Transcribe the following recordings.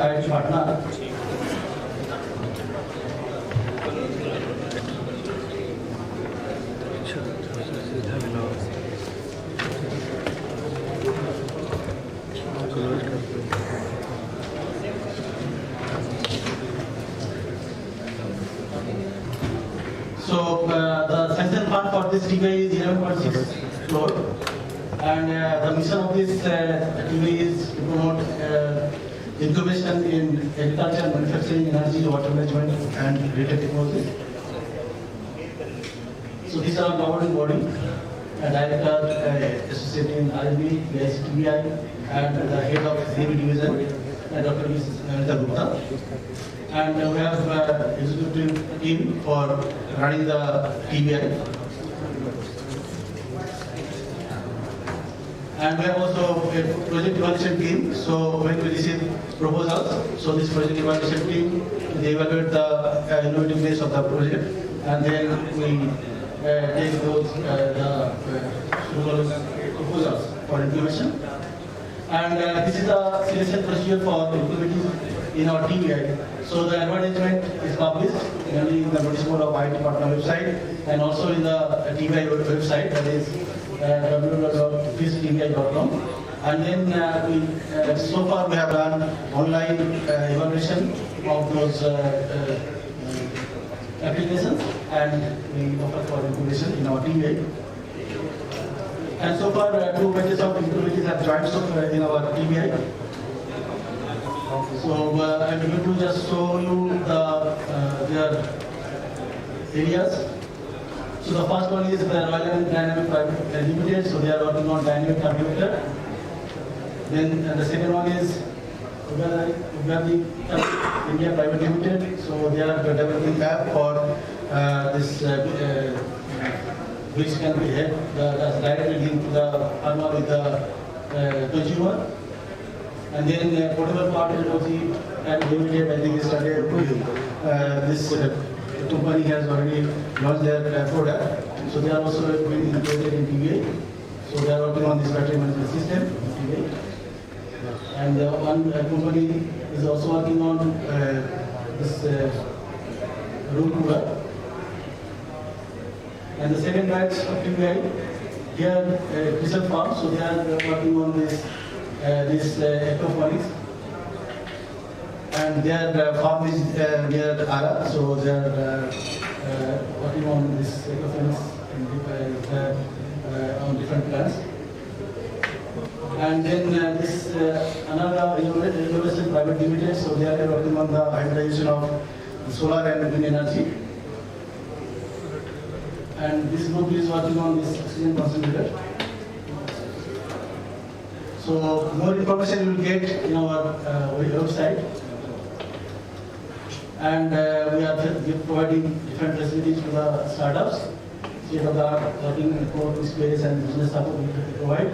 IIT Patna. So the central part for this TBI is 11.6 crore, and the mission of this TBI is to promote incubation in agriculture, manufacturing, energy, water management, and retail technology. So these are governing body, director, associate in R&D, TBI, and the head of heavy division, Dr. Anita Gupta. And we have executive team for running the TBI. And we have also a project evaluation team. So when we receive proposals, so this project evaluation team, they evaluate the innovativeness of the project, and then we take those proposals for implementation. And this is the selection procedure for implementing in our TBI. So the advertisement is published mainly in the notice board of IIT Patna website, and also in the TBI website, that is www.tbi.com. And then so far we have done online evaluation of those applications, and we offer for implementation in our TBI. And so far 2 batches of implementations have joined in our TBI. So I'm going to just show you their areas. So the first one is the Royal and Dynamic Private Limited. So they are working on dynamic computer. Then the second one is Ugadi India Private Limited. So they are developing app for this which can be directly linked to the farmer with the consumer. And then portable power technology and limited, I think, started. This company has already launched their product, so they are also being integrated in TBI. So they are working on this battery management system in TBI. And one company is also working on this room cooler. And the second batch of TBI here, Crystal Farm. So they are working on this aquaponics, and their farm is near Ara, so they are working on this aquaponics on different plants. And then this another innovation private limited, so they are working on the hybridization of solar and wind energy. And this group is working on this oxygen concentrator. So more information you will get in our website, and we are providing different facilities to the startups. State of the art working co-working space and business support we provide,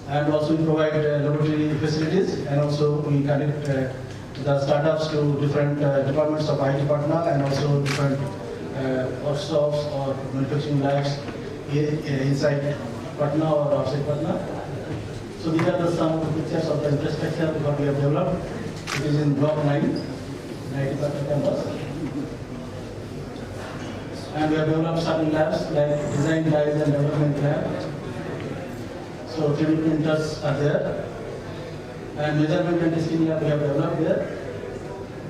and also we provide laboratory facilities, and also we connect the startups to different departments of IIT Patna, and also different workshops or manufacturing labs inside Patna or outside Patna. So these are some of the pictures of the infrastructure that we have developed. It is in block 9, IIT Patna campus. And we have developed certain labs like design, labs and development lab. So 3D printers are there. And measurement and testing lab we have developed there.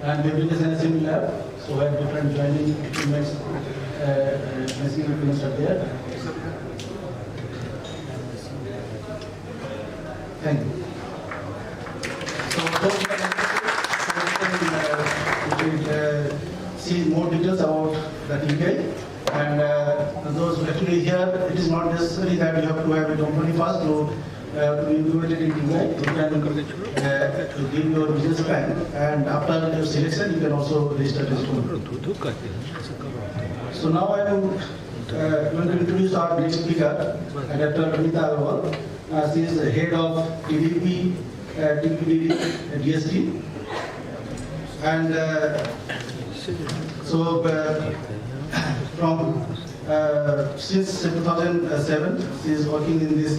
And fabrication assembly lab. So we have different joining equipments, machining equipments are there. Thank you. So we will see more details about the TBI, and those who actually here, it is not necessary that you have to have a company first to be implemented in TBI. You can give your business plan, and after your selection, you can also register as company. So now I am going to introduce our next speaker, Dr. Anita Agrawal. She is the head of TDP, TPD, DST. And so from since 2007, she is working in this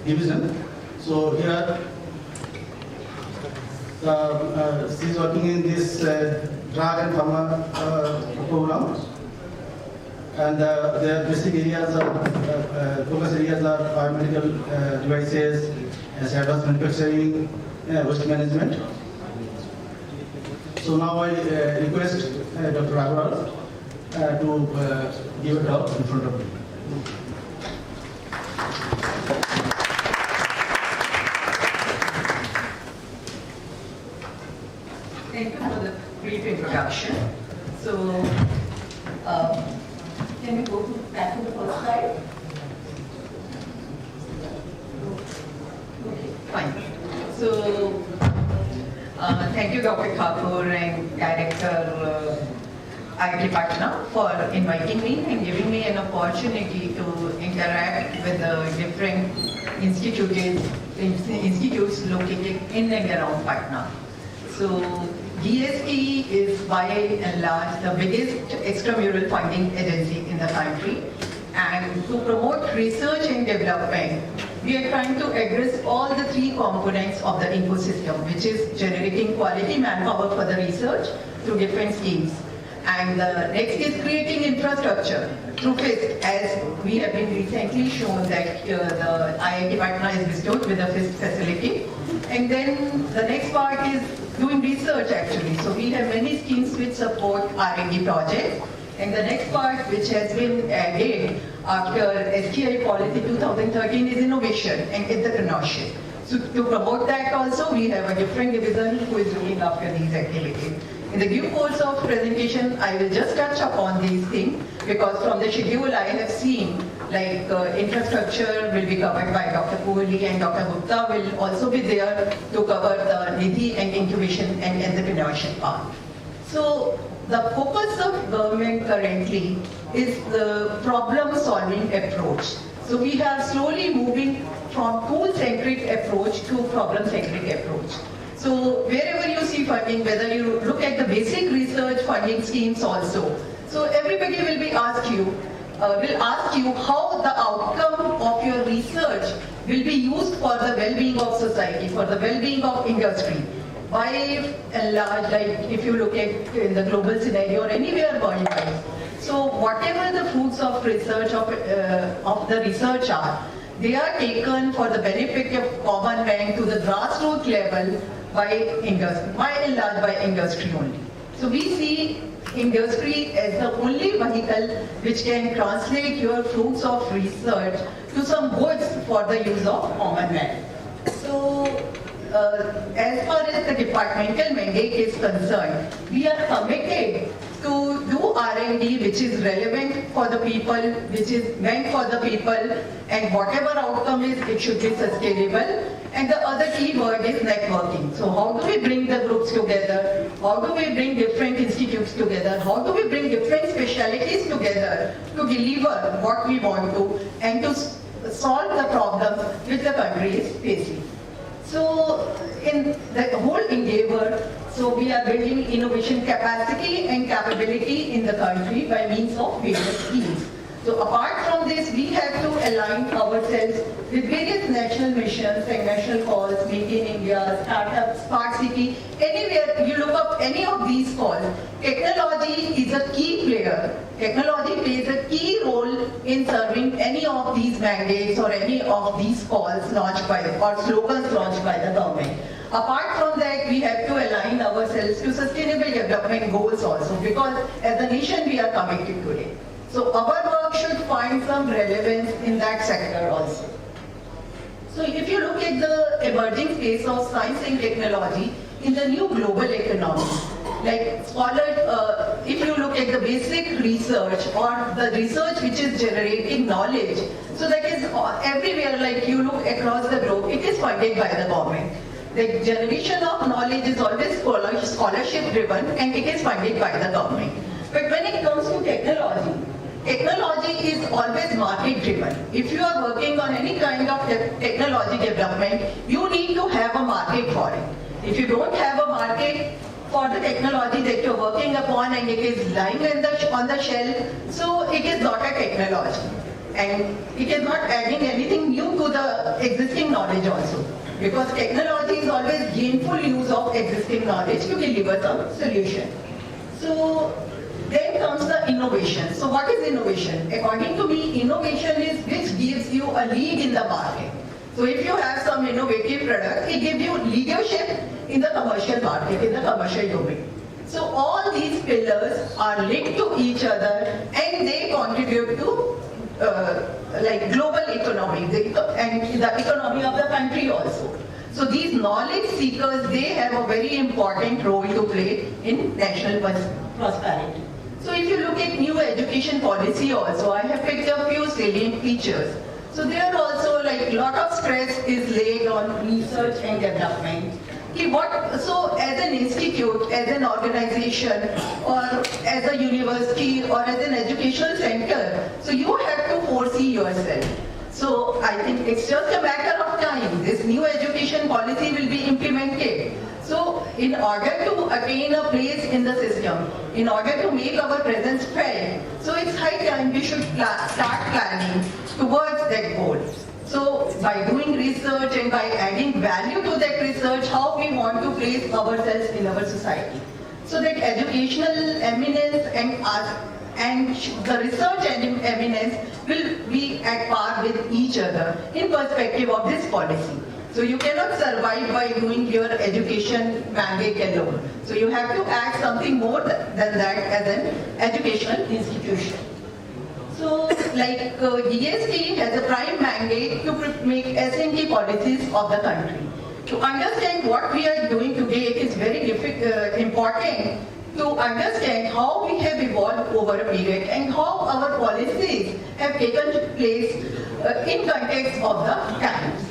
division. So here She is working in this drug and pharma program. And their basic areas are, focus areas are biomedical devices, advanced manufacturing, waste management. So now I request Dr. Agarwal to give a talk in front of me. Thank you for the brief introduction. So, can we go back to the first slide? Okay, fine. So, thank you, Dr. Thakur and Director IIT Patna for inviting me and giving me an opportunity to interact with the different institutes located in and around Patna. So, GST is by and large the biggest extramural funding agency in the country, and to promote research and development, we are trying to address all the three components of the ecosystem, which is generating quality manpower for the research through different schemes. And the next is creating infrastructure through FIST, as we have been recently shown that the IIT Patna is bestowed with a FIST facility. And then the next part is doing research actually. So we have many schemes which support R&D projects. And the next part which has been added after STI policy 2013 is innovation and entrepreneurship. So to promote that also, we have a different division who is looking after these activities. In the due course of presentation, I will just touch upon these things because from the schedule I have seen like infrastructure will be covered by Dr. Kohli and Dr. Gupta will also be there to cover the Nidhi and incubation and entrepreneurship part. So the focus of government currently is the problem-solving approach. So we are slowly moving from tool-centric approach to problem-centric approach. So wherever you see funding, whether you look at the basic research funding schemes also, so everybody will be asked you, will ask you how the outcome of your research will be used for the well-being of society, for the well-being of industry. By and large, like if you look at in the global scenario or anywhere worldwide. So whatever the fruits of research of the research are, they are taken for the benefit of common man to the grassroots level by industry, by and large by industry only. So we see industry as the only vehicle which can translate your fruits of research to some goods for the use of common man. So as far as the departmental mandate is concerned, we are committed to do R&D which is relevant for the people, which is meant for the people, and whatever outcome is, it should be sustainable. And the other key word is networking. So how do we bring the groups together? How do we bring different institutes together? How do we bring different specialities together to deliver what we want to and to solve the problems which the country is facing? So in the whole endeavor, so we are building innovation capacity and capability in the country by means of various schemes. So apart from this, we have to align ourselves with various national missions and national calls, Make in India, Startup, Smart City, anywhere you look up any of these calls, technology is a key player. Technology plays a key role in serving any of these mandates or any of these calls launched by or slogans launched by the government. Apart from that, we have to align ourselves to sustainable development goals also, because as a nation we are committed to it. So our work should find some relevance in that sector also. So if you look at the emerging space of science and technology in the new global economy, like scholars, if you look at the basic research or the research which is generating knowledge, so that is everywhere, like you look across the globe, it is funded by the government. The generation of knowledge is always scholarship driven and it is funded by the government. But when it comes to technology, technology is always market driven. If you are working on any kind of technology development, you need to have a market for it. If you don't have a market for the technology that you're working upon and it is lying on the shelf, so it is not a technology. And it is not adding anything new to the existing knowledge also. because technology is always gainful use of existing knowledge to deliver the solution. So then comes the innovation. So what is innovation? According to me, innovation is which gives you a lead in the market. So if you have some innovative product, it gives you leadership in the commercial market, in the commercial domain. So all these pillars are linked to each other and they contribute to like global economy and the economy of the country also. So these knowledge seekers, they have a very important role to play in national prosperity. So if you look at new education policy also, I have picked a few salient features. So there also like a lot of stress is laid on research and development. So as an institute, as an organization, or as a university, or as an educational center, so you have to foresee yourself. So I think it's just a matter of time. This new education policy will be implemented. So in order to attain a place in the system, in order to make our presence felt, so it's high time we should start planning towards that goal. So by doing research and by adding value to that research, how we want to place ourselves in our society. So that educational eminence and the research eminence will be at par with each other in perspective of this policy. So you cannot survive by doing your education mandate alone. So you have to add something more than that as an educational institution. So like GST has a prime mandate to make S&T policies of the country. To understand what we are doing today, it is very important to understand how we have evolved over a period and how our policies have taken place in context of the times.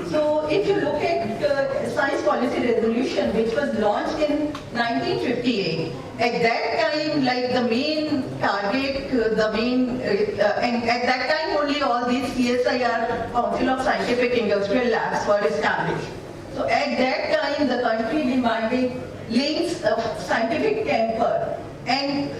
So if you look at Science Policy Resolution, which was launched in 1958, at that time, like the main target, and at that time only all these CSIR, Council of Scientific Industrial Labs, were established. So at that time, the country demanded links of scientific temper and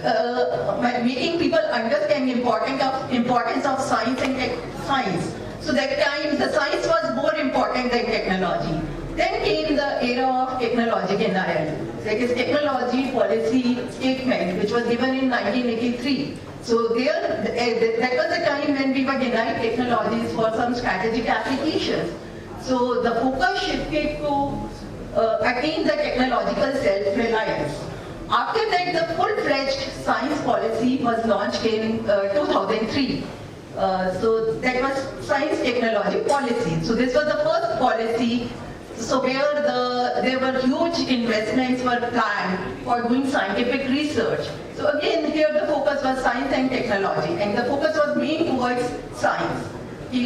making people understand importance of science and science. So that time the science was more important than technology. Then came the era of technology denial. That is technology policy statement, which was given in 1983. So that was the time when we were denied technologies for some strategic applications. So the focus shifted to attain the technological self-reliance. After that, the full-fledged science policy was launched in 2003. So that was science technology policy. So this was the first policy. So where there were huge investments were planned for doing scientific research. So again, here the focus was science and technology, and the focus was made towards science.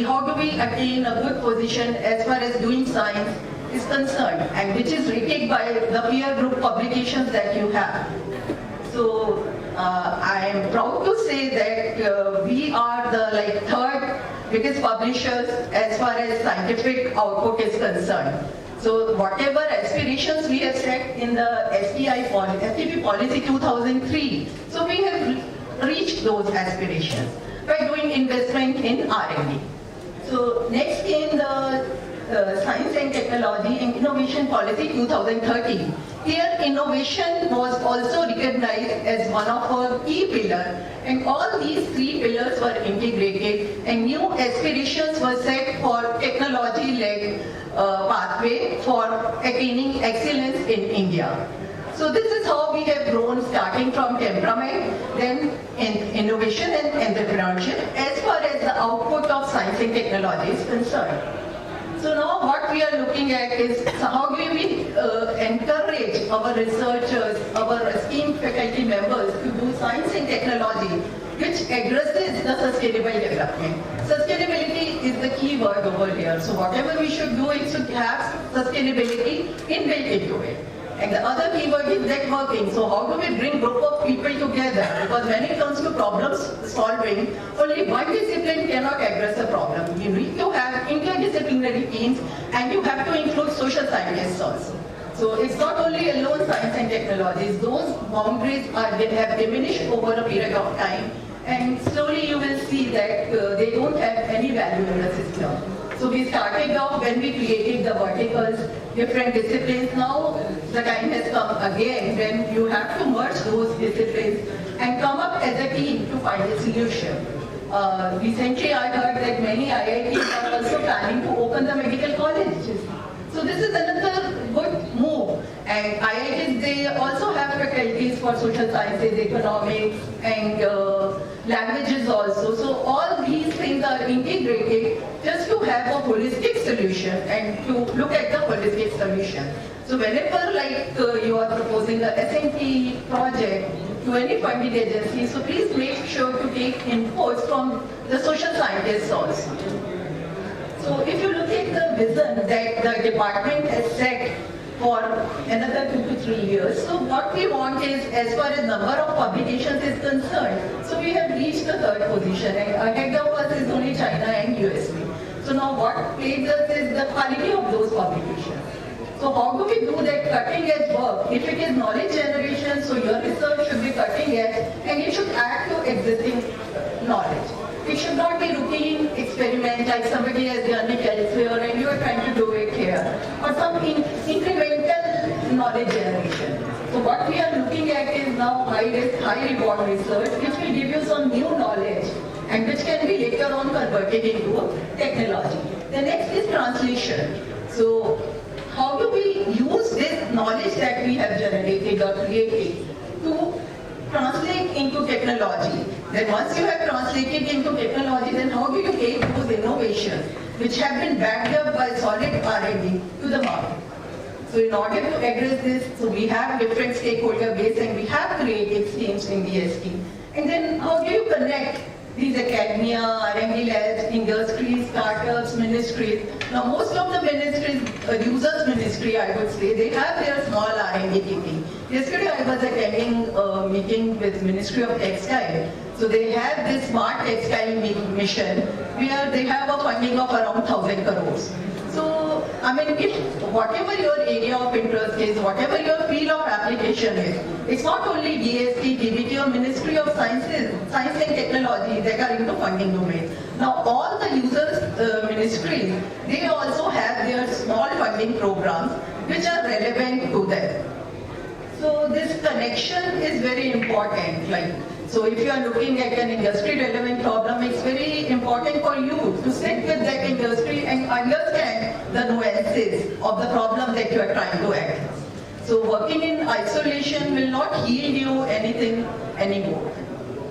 How do we attain a good position as far as doing science is concerned, and which is rated by the peer group publications that you have. So I am proud to say that we are the third biggest publishers as far as scientific output is concerned. So whatever aspirations we have set in the STP policy 2003, so we have reached those aspirations by doing investment in R&D. So next came the Science and Technology and Innovation Policy 2013. Here innovation was also recognized as one of our key pillars, and all these three pillars were integrated and new aspirations were set for technology-led pathway for attaining excellence in India. So this is how we have grown, starting from temperament, then innovation and entrepreneurship as far as the output of science and technology is concerned. So now what we are looking at is how do we encourage our researchers, our esteemed faculty members to do science and technology which addresses the sustainable development. Sustainability is the key word over here. So whatever we should do, it should have sustainability inbuilt into it. And the other keyword is networking. So how do we bring group of people together? Because when it comes to problem solving, only one discipline cannot address the problem. You need to have interdisciplinary teams, and you have to include social scientists also. So it's not only alone science and technologies. Those boundaries have diminished over a period of time, and slowly you will see that they don't have any value in the system. So So we started off when we created the verticals, different disciplines. Now the time has come again when you have to merge those disciplines and come up as a team to find a solution. Recently I heard that many IITs are also planning to open the medical colleges. So this is another good move. And IITs, they also have faculties for social sciences, economics, and languages also. So all these things are integrated just to have a holistic solution and to look at the holistic solution. So whenever you are proposing a S&T project to any funding agency, so please make sure to take inputs from the social scientists also. So if you look at the vision that the department has set for another 2 to 3 years, so what we want is, as far as number of publications is concerned, so we have reached the 3rd position and ahead of us is only China and USA. So now what plagues us is the quality of those publications. So how do we do that cutting edge work? If it is knowledge generation, so your research should be cutting edge and it should add to existing knowledge. It should not be routine experiment like somebody has done it elsewhere and you are trying to do it here. Or some incremental knowledge generation. So what we are looking at is now high risk, high reward research which will give you some new knowledge and which can be later on converted into technology. The next is translation. So how do we use this knowledge that we have generated or created to translate into technology? Then once you have translated into technology, then how do you take those innovations which have been backed up by solid R&D to the market? So in order to address this, so we have different stakeholder base and we have creative teams in DST. And then how do you connect these academia, R&D labs, industries, startups, ministries? Now most of the ministries, users ministry I would say, they have their small R&D team. Yesterday I was attending a meeting with Ministry of Textile. So they have this smart textile mission where they have a funding of around 1,000 crores. So, I mean, if whatever your area of interest is, whatever your field of application is, it's not only DST, DBT or Ministry of Science and Technology that are into funding domain. Now, all the users ministries, they also have their small funding programs which are relevant to them. So this connection is very important. So if you are looking at an industry relevant problem, it's very important for you to sit with that industry and understand the nuances of the problem that you are trying to address. So working in isolation will not yield you anything anymore.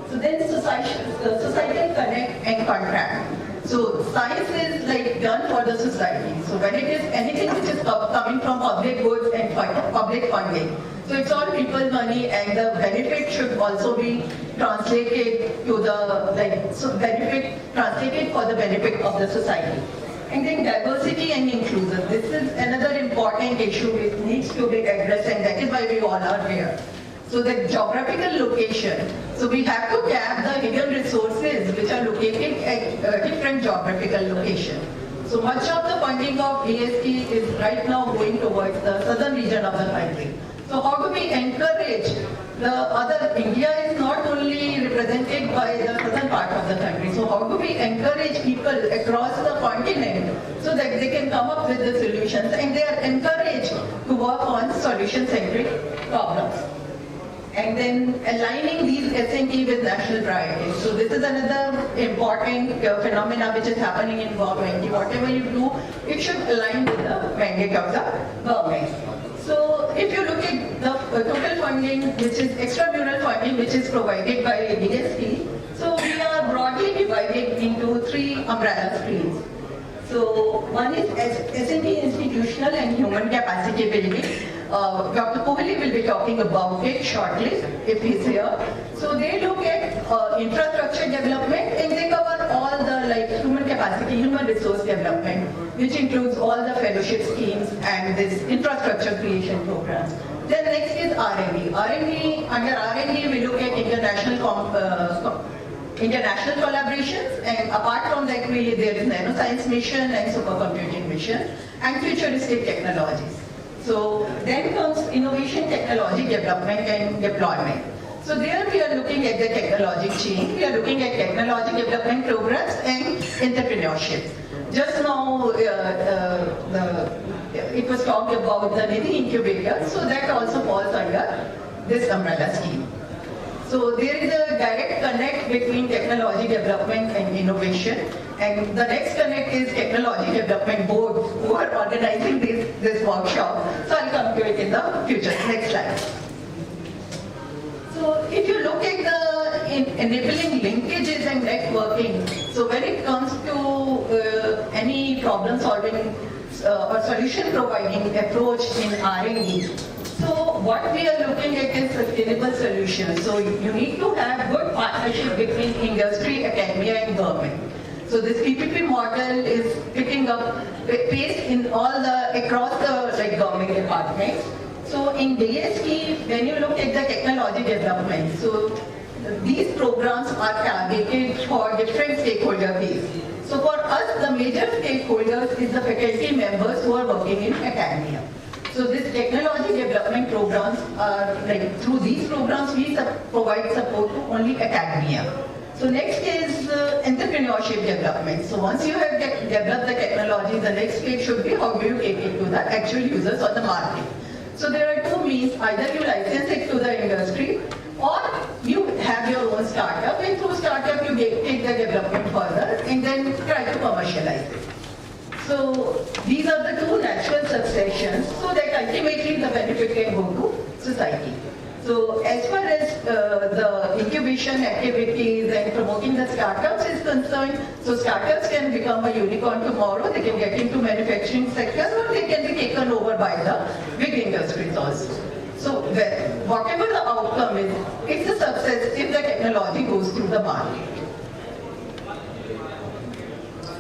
So then societal connect and contract. So science is done for the society. So when it is anything which is coming from public goods and public funding, so it's all people's money and the benefit should also be translated to the, translated for the benefit of the society. And then diversity and inclusion. This is another important issue which needs to be addressed and that is why we all are here. So the geographical location. So we have to tap the hidden resources which are located at different geographical locations. So much of the funding of DST is right now going towards the southern region of the country. So how do we encourage the other, India is not only represented by the southern part of the country, so how do we encourage people across the continent so that they can come up with the solutions and they are encouraged to work on solution-centric problems. And then aligning these S&T with national priorities. So this is another important phenomena which is happening in government. Whatever you do, it should align with the mandate of the government. So if you look at the total funding, which is extramural funding, which is provided by DST, so we are broadly divided into 3 umbrella streams. So one is S&T institutional and human capacity building. Dr. Kohli will be talking about it shortly if he's here. So they look at infrastructure development and they cover all the human capacity, human resource development, which includes all the fellowship schemes and this infrastructure creation programs. Then next is R&D. Under R&D we look at international collaborations, and apart from that there is nanoscience mission and supercomputing mission and futuristic technologies. So then comes innovation, technology development and deployment. So there we are looking at the technology chain, we are looking at technology development programs and entrepreneurship. just now it was talked about the Nidhi incubator, so that also falls under this umbrella scheme. So there is a direct connect between technology development and innovation, and the next connect is technology development board who are organizing this workshop. So I'll come to it in the future. Next slide. So if you look at the enabling linkages and networking, so when it comes to any problem solving or solution providing approach in R&D, so what we are looking at is sustainable solutions. So you need to have good partnership between industry, academia and government. So this PPP model is picking up pace in all across the government departments. So in DST, when you look at the technology development, so these programs are targeted for different stakeholder base. So for us, the major stakeholders is the faculty members who are working in academia. So this technology development programs are through these programs we provide support to only academia. So next is entrepreneurship development. So once you have developed the technology, the next phase should be how do you take it to the actual users or the market. So there are two means, either you license it to the industry or you have your own startup, and through startup you take the development further and then try to commercialize it. So these are the two natural successions so that ultimately the benefit can go to society. So as far as the incubation activities and promoting the startups is concerned, so startups can become a unicorn tomorrow, they can get into manufacturing sectors or they can be taken over by the big industries also. So whatever the outcome is, it's a success if the technology goes through the market.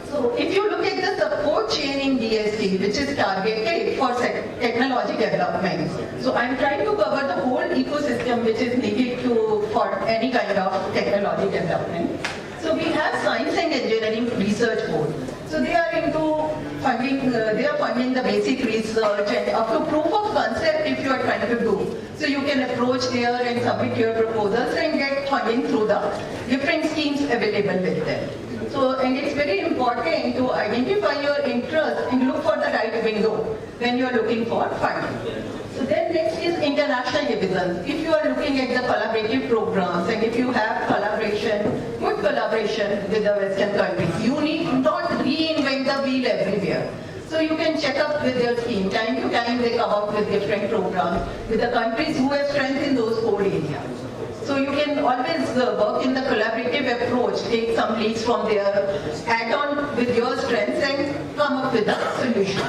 So if you look at the support chain in DST, which is targeted for technology development, so I'm trying to cover the whole ecosystem which is needed for any kind of technology development. So we have Science and Engineering Research Board. So they are into funding, they are funding the basic research and up to proof of concept if you are trying to do. So you can approach there and submit your proposals and get funding through the different schemes available with them. So, and it's very important to identify your interest and look for the right window when you are looking for funding. So then next is international divisions. If you are looking at the collaborative programs and if you have collaboration, good collaboration with the Western countries, you need not reinvent the wheel everywhere. So you can check up with their scheme. Time to time they come up with different programs with the countries who have strength in those core areas. So you can always work in the collaborative approach, take some leads from there, add on with your strengths and come up with a solution.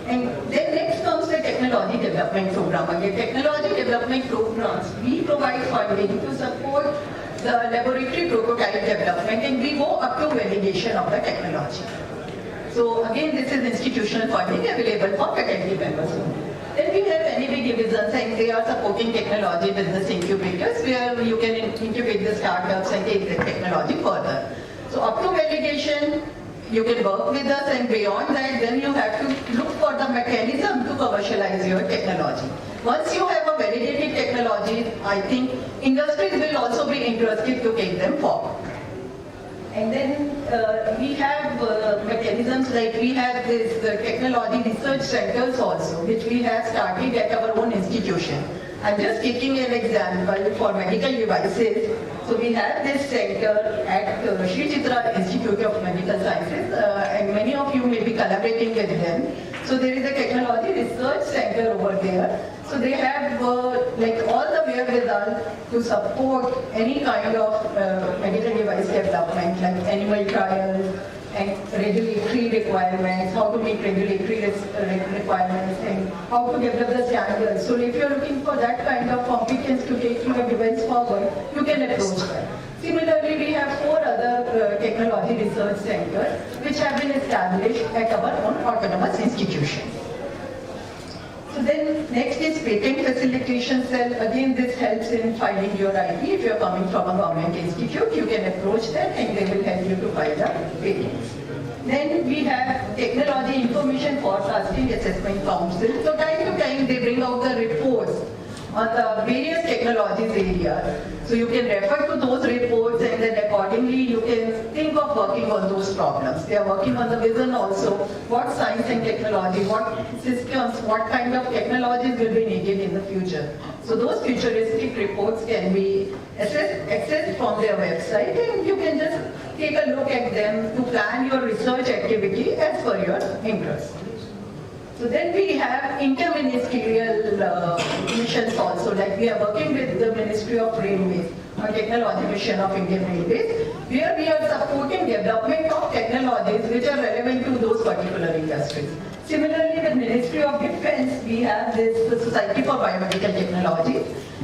And then next comes the technology development program. Again, technology development programs, we provide funding to support the laboratory prototype development and we go up to validation of the technology. So again, this is institutional funding available for faculty members. Then we have NEB divisions and they are supporting technology business incubators where you can incubate the startups and take the technology further. So up to validation, you can work with us and beyond that, then you have to look for the mechanism to commercialize your technology. Once you have a validated technology, I think industries will also be interested to take them forward. And then we have mechanisms like we have this technology research centers also, which we have started at our own institution. I'm just taking an example for medical devices. So we have this center at Sri Chitra Institute of Medical Sciences, and many of you may be collaborating with them. So there is a technology research center over there. So they have like all the wherewithal to support any kind of medical device development, like animal trials and regulatory requirements, how to meet regulatory requirements and how to develop the standards. So if you're looking for that kind of competence to take your device forward, you can approach that. Similarly, we have 4 other technology research centers which have been established at our own autonomous institution. So then next is patent facilitation cell. Again, this helps in filing your IP. If you're coming from a government institute, you can approach them and they will help you to file the patents. Then we have Technology Information Forecasting Assessment Council. So time to time they bring out the reports on the various technologies area. So you can refer to those reports and then accordingly you can think of of working on those problems. They are working on the vision also, what science and technology, what systems, what kind of technologies will be needed in the future. So those futuristic reports can be accessed from their website, and you can just take a look at them to plan your research activity as per your interest. So then we have interministerial missions also, like we are working with the Ministry of Railways on Technology Mission of Indian Railways, where we are supporting development of technologies which are relevant to those particular industries. Similarly, with Ministry of Defense, we have this Society for Biomedical Technology,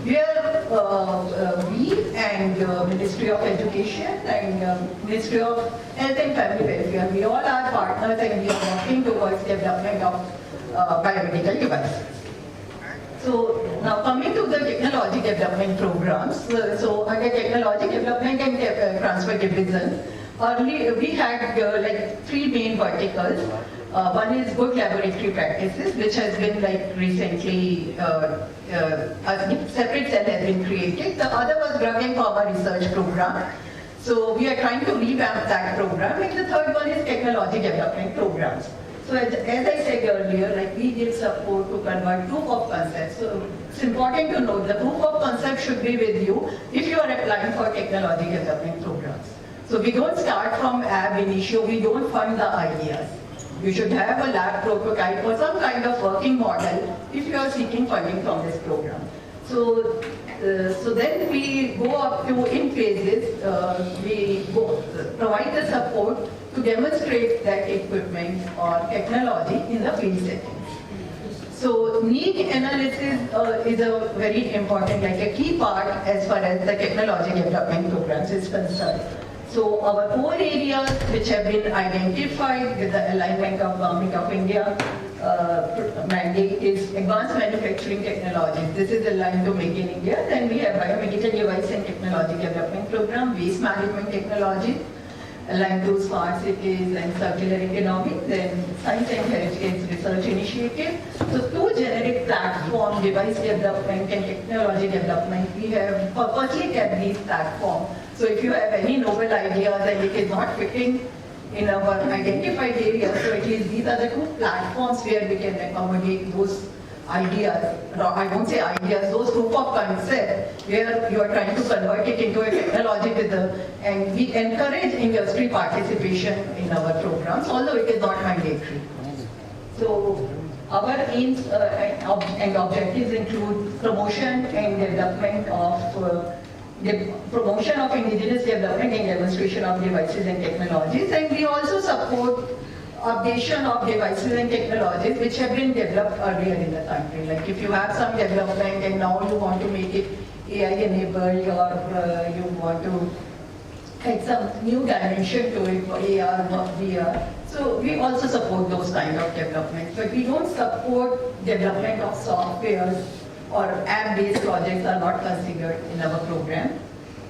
where we and Ministry of Education and Ministry of Health and Family Welfare, we all are partners and we are working towards development of biomedical devices. So now coming to the technology development programs, so under technology development and transfer division, early we had like three main verticals. One is good laboratory practices, which has been like recently a separate cell has been created. The other was drug and pharma research program. So we are trying to revamp that program. And the third one is technology development programs. So as I said earlier, like we give support to convert proof of concept. So it's important to note the proof of concept should be with you if you are applying for technology development programs. So we don't start from ab initio, we don't fund the ideas. You should have a lab prototype or some kind of working model if you are seeking funding from this program. So then we go up to in phases, we provide the support to demonstrate that equipment or technology in the field settings. So need analysis is a very important, like a key part as far as the technology development programs is concerned. So our core areas which have been identified with the alignment of Government of India mandate is advanced manufacturing technologies. This is aligned to Make in India. Then we have biomedical device and technology development program, waste management technology, aligned to smart cities and circular economy, then science and heritage research initiative. So two generic platform, device development and technology development, we have purposely kept these platforms. So if you have any novel ideas and it is not fitting in our identified areas, so at least these are the two platforms where we can accommodate those ideas, I won't say ideas, those proof of concept where you are trying to convert it into a technology and we encourage industry participation in our programs, although it is not mandatory. So our aims and objectives include promotion and development of the promotion of indigenous development and demonstration of devices and technologies, and we also support updation of devices and technologies which have been developed earlier in the country. Like if you have some development and now you want to make it AI enabled or you want to add some new dimension to it for AR or VR. So we also support those kind of developments, but we don't support development of softwares or app-based projects are not considered in our program.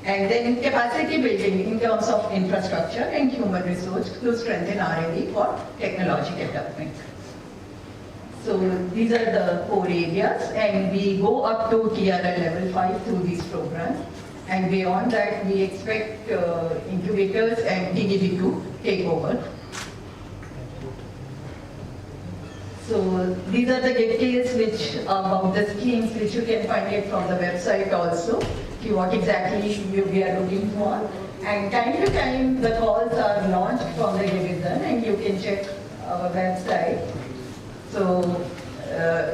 And then capacity building in terms of infrastructure and human resource to strengthen R&D for technology development. So these are the core areas, and we go up to TRL level 5 through these programs. And beyond that, we expect incubators and TDD to take over. So these are the details which about the schemes which you can find it from the website also, what exactly we are looking for. And time to time the calls are launched from the division and you can check our website. So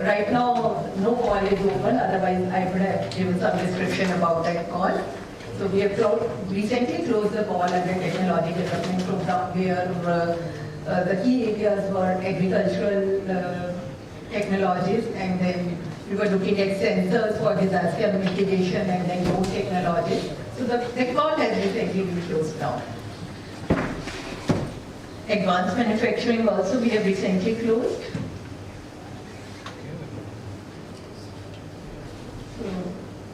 right now no call is open, otherwise I would have given some description about that call. So we have recently closed the call under technology development program where the key areas were agricultural technologies, and then we were looking at sensors for disaster mitigation and then more technologies. So the call has recently been closed down. Advanced manufacturing also we have recently closed. So,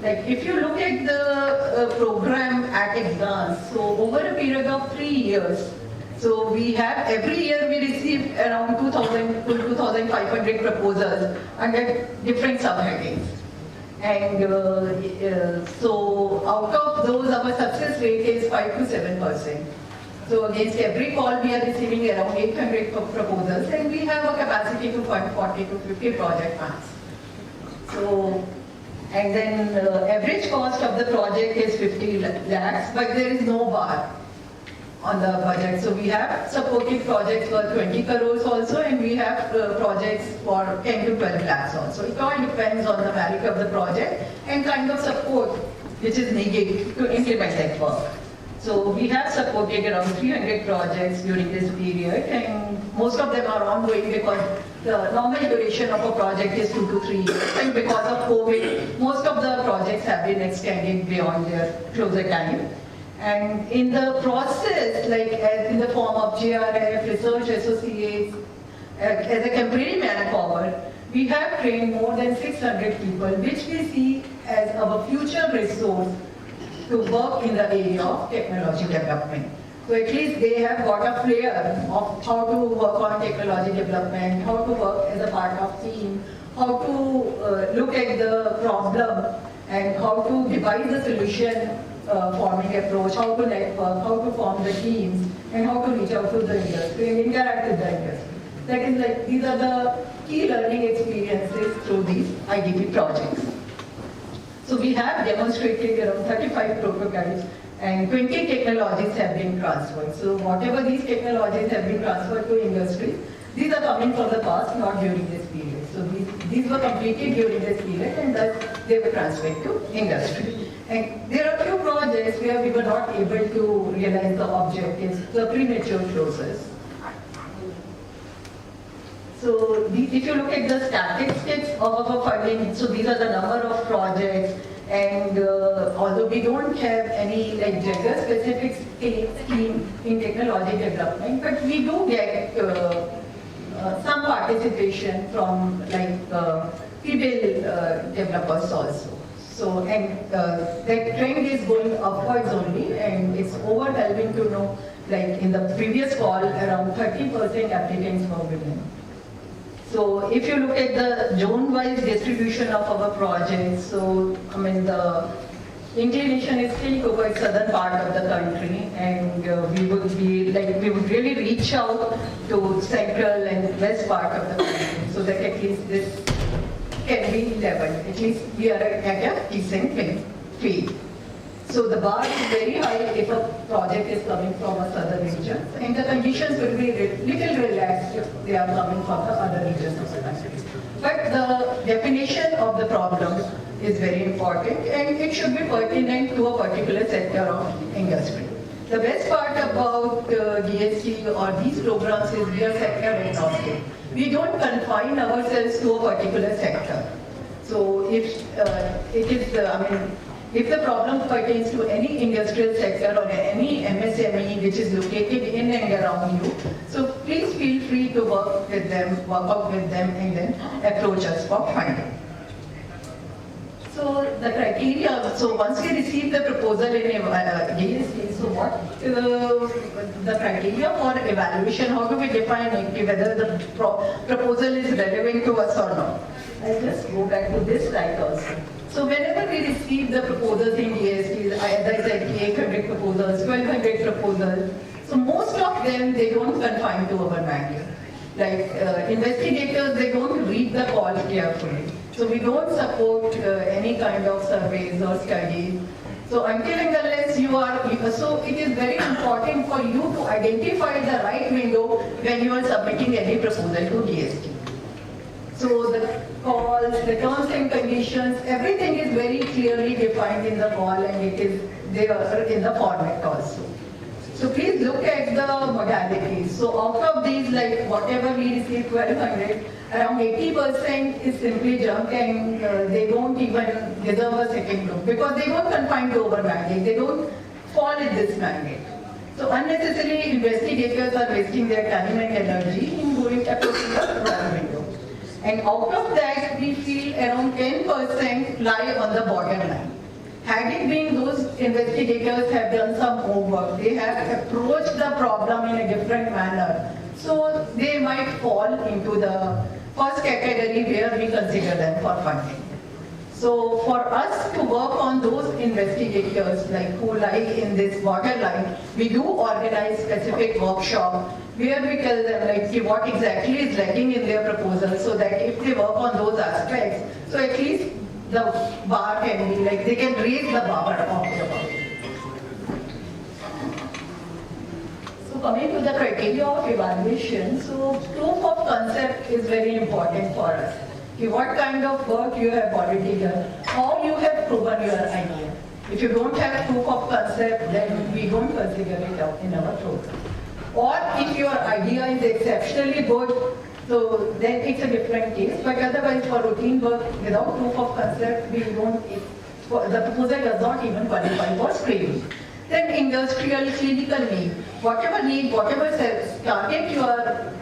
like if you look at the program at a glance, so over a period of 3 years, so we have, every year we receive around 2,000 to 2,500 proposals under different subheadings. And so out of those, our success rate is 5 to 7%. So against every call, we are receiving around 800 proposals, and we have a capacity to fund 40 to 50 project max. So, and then average cost of the project is 50 lakhs, but there is no bar on the budget. So we have supported projects for 20 crores also, and we have projects for 10 to 12 lakhs also. It all depends on the merit of the project and kind of support which is needed to implement that work. So we have supported around 300 projects during this period, and most of them are ongoing because the normal duration of a project is 2 to 3 years. And because of COVID, most of the projects have been extended beyond their closure time. And in the process, like in the form of JRF, research associates, as a temporary manpower, we have trained more than 600 people, which we see as our future resource to work in the area of technology development. So at least they have got a flair of how to work on technology development, how to work as a part of team, how to look at the problem and how to devise the solution forming approach, how to network, how to form the teams, and how to reach out to the industry and interact with the industry. That is like, these are the key learning experiences through these IDP projects. So we have demonstrated around 35 prototypes and 20 technologies have been transferred. So whatever these technologies have been transferred to industry, these are coming from the past, not during this period. So these were completed during this period and thus they were transferred to industry. And there are few projects where we were not able to realize the objectives, the premature closes. So if you look at the statistics of our funding, so these are the number of projects, and although we don't have any like gender-specific scheme in technology development, but we do get some participation from like female developers also. So, and that trend is going upwards only, and it's overwhelming to know, like in the previous call, around 30% applicants were women. So if you look at the zone-wise distribution of our projects, so I mean the inclination is still towards southern part of the country, and we would really reach out to central and west part of the country, so that at least this can be leveled. At least we are at a decent field. So the bar is very high if a project is coming from a southern region, and the conditions will be little relaxed if they are coming from the other regions of the country. But the definition of the problem is very important, and it should be pertinent to a particular sector of industry. The best part about DST or these programs is we are sector agnostic. We don't confine ourselves to a particular sector. So if if the problem pertains to any industrial sector or any MSME which is located in and around you, so please feel free to work with them, work out with them, and then approach us for funding. So the criteria, so once we receive the proposal in DST, so what the criteria for evaluation, how do we define it, whether the proposal is relevant to us or not? I'll just go back to this slide also. So whenever we receive the proposals in DST, as I said, 800 proposals, 1200 proposals, so most of them, they don't confine to our mandate. Like investigators, they don't read the call carefully. So we don't support any kind of surveys or studies. So until and unless you are, so it is very important for you to identify the right window when you are submitting any proposal to DST. So the calls, the terms and conditions, everything is very clearly defined in the call, and it is there in the format also. So please look at the modalities. So out of these, like whatever we receive 1200, around 80% is simply junk, and they don't even deserve a second look because they don't confine to our mandate. They don't fall in this mandate. So unnecessarily investigators are wasting their time and energy in going approaching the wrong window. And out of that, we feel around 10% lie on the borderline. Had it been those investigators have done some homework, they have approached the problem in a different manner, so they might fall into the first category where we consider them for funding. So for us to work on those investigators like who lie in this borderline, we do organize specific workshop where we tell them like what exactly is lacking in their proposal, so that if they work on those aspects, so at least the bar can be like they can raise the bar of the work. So coming to the criteria of evaluation, so proof of concept is very important for us. What kind of work you have already done, how you have proven your idea. If you don't have proof of concept, then we don't consider it out in our program. Or if your idea is exceptionally good, so then it's a different case. But otherwise, for routine work without proof of concept, we don't. The proposal does not even qualify for screening. Then industrial, clinical need, whatever target you are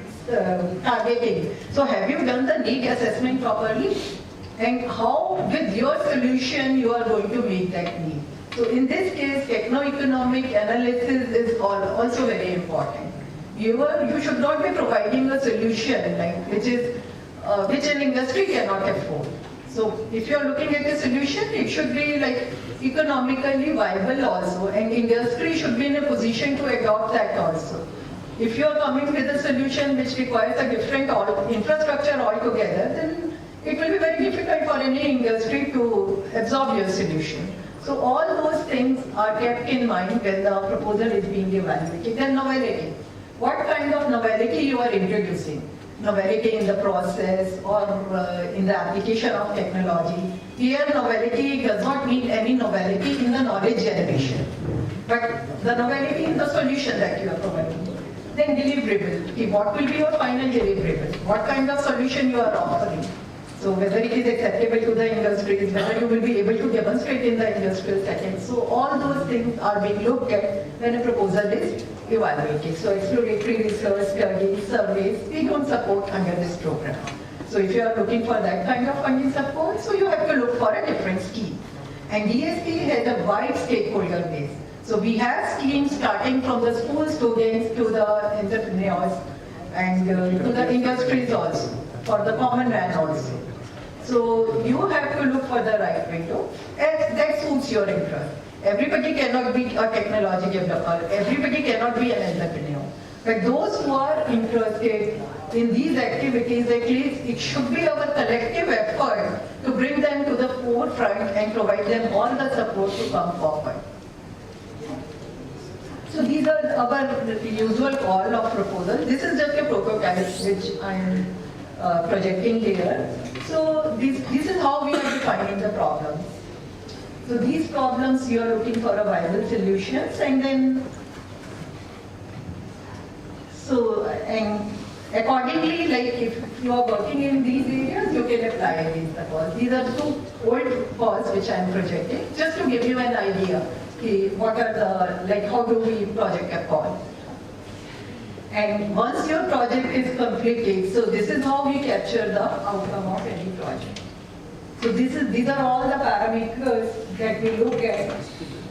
targeting. So have you done the need assessment properly? And how with your solution you are going to meet that need. So in this case, techno-economic analysis is also very important. You should not be providing a solution which an industry cannot afford. So if you are looking at a solution, it should be like economically viable also, and industry should be in a position to adopt that also. If you are coming with a solution which requires a different infrastructure altogether, then it will be very difficult for any industry to absorb your solution. So all those things are kept in mind when the proposal is being evaluated. Then novelty. What kind of novelty you are introducing? Novelty in the process or in the application of technology. Here novelty does not mean any novelty in the knowledge generation, but the novelty in the solution that you are providing. Then deliverable. What will be your final deliverable? What kind of solution you are offering? So whether it is acceptable to the industry, whether you will be able to demonstrate in the industrial setting. So all those things are being looked at when a proposal is evaluated. So exploratory research, studies, surveys, we don't support under this program. So if you are looking for that kind of funding support, so you have to look for a different scheme. And DSP has a wide stakeholder base. So we have schemes starting from the school students to the entrepreneurs and to the industries also, for the common man also. So you have to look for the right window that suits your interest. Everybody cannot be a technology developer, everybody cannot be an entrepreneur. But those who are interested in these activities, at least it should be our collective effort to bring them to the forefront and provide them all the support to come forward. So these are our usual call of proposal. This is just a prototype which I am projecting here. So this is how we are defining the problems. So these problems you are looking for a viable solutions, and then and accordingly, like if you are working in these areas, you can apply these calls. These are two old calls which I am projecting, just to give you an idea. What are the, how do we project a call? And once your project is completed, so this is how we capture the outcome of any project. So these are all the parameters that we look at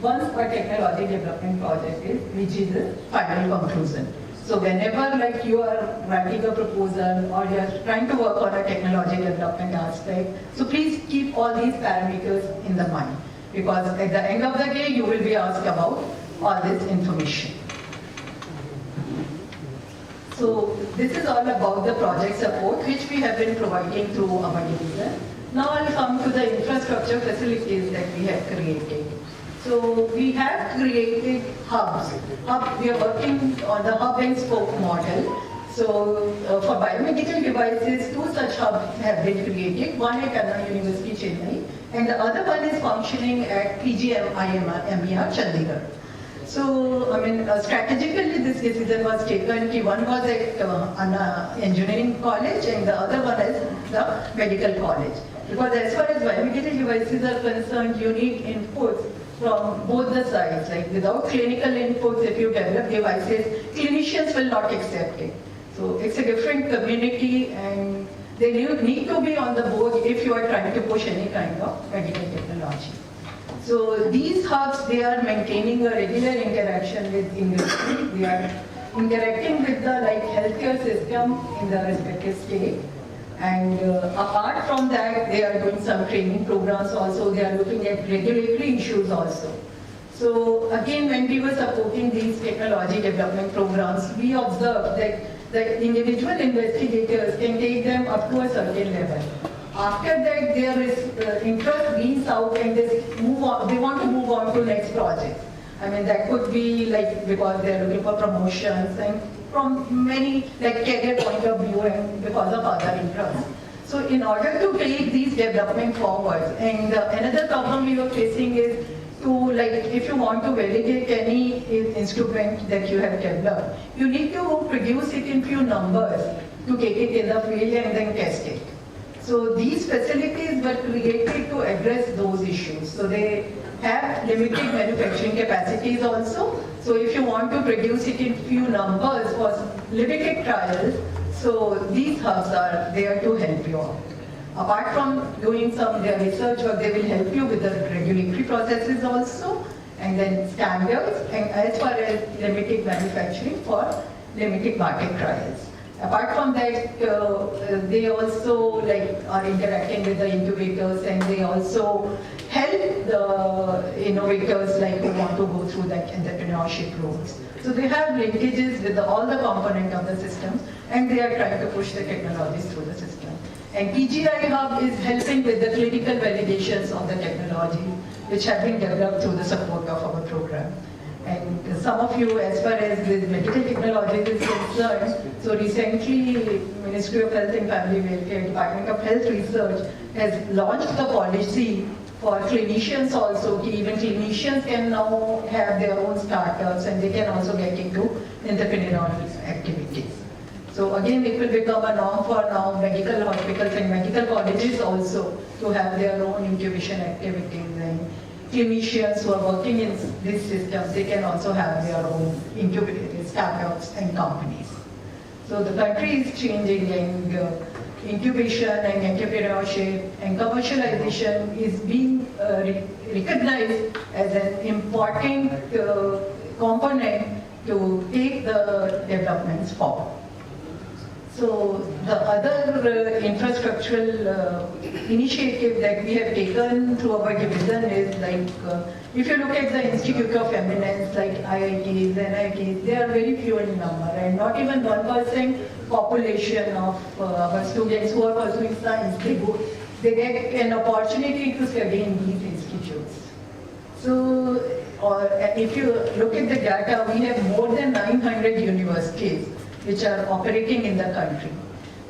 once a technology development project is, which is the final conclusion. So whenever you are writing a proposal or you are trying to work on a technology development aspect, so please keep all these parameters in the mind, because at the end of the day you will be asked about all this information. So this is all about the project support which we have been providing through our division. Now I'll come to the infrastructure facilities that we have created. So we have created hubs. We are working on the hub and spoke model. So for biomedical devices, two such hubs have been created, one at Anna University, Chennai, and the other one is functioning at PGMER, Chandigarh. So, strategically this decision was taken. One was at Anna Engineering College and the other one is the Medical College. Because as far as biomedical devices are concerned, you need inputs from both the sides. Without clinical inputs, if you develop devices, clinicians will not accept it. So it's a different community and they need to be on the board if you are trying to push any kind of medical technology. So these hubs, they are maintaining a regular interaction with industry. They are interacting with the healthcare system in the respective state. And apart from that, they are doing some training programs also. They are looking at regulatory issues also. So again, when we were supporting these technology development programs, we observed that the individual investigators can take them up to a certain level. After that, there is interest being out and they move on. They want to move on to next project. I mean, that could be like because they are looking for promotions and from many like career point of view and because of other interests. So in order to take these development forward, and another problem we were facing is to like if you want to validate any instrument that you have developed, you need to produce it in few numbers to take it in the field and then test it. So these facilities were created to address those issues. So they have limited manufacturing capacities also. So if you want to produce it in few numbers for limited trials, so these hubs are there to help you out. Apart from doing some research work, they will help you with the regulatory processes also, and then standards, and as far as limited manufacturing for limited market trials. Apart from that, they also like are interacting with the incubators, and they also help the innovators like who want to go through that entrepreneurship roles. So they have linkages with all the components of the systems, and they are trying to push the technologies through the system. And PGI Hub is helping with the clinical validations of the technology, which have been developed through the support of our program. And some of you, as far as the medical technology is concerned, so recently Ministry of Health and Family Welfare, Department of Health Research has launched the policy for clinicians also. Even clinicians can now have their own startups and they can also get into entrepreneurial activities. So again, it will become a norm for now medical hospitals and medical colleges also to have their own incubation activities, and clinicians who are working in this system, they can also have their own incubators, startups and companies. So the country is changing, and incubation and entrepreneurship and commercialization is being recognized as an important component to take the developments forward. So the other infrastructural initiative that we have taken through our division is like, if you look at the Institute of Eminence like IITs, NITs, they are very few in number, and not even 1% population of our students who are pursuing science, they get an opportunity to study in these institutes. So if you look at the data, we have more than 900 universities which are operating in the country.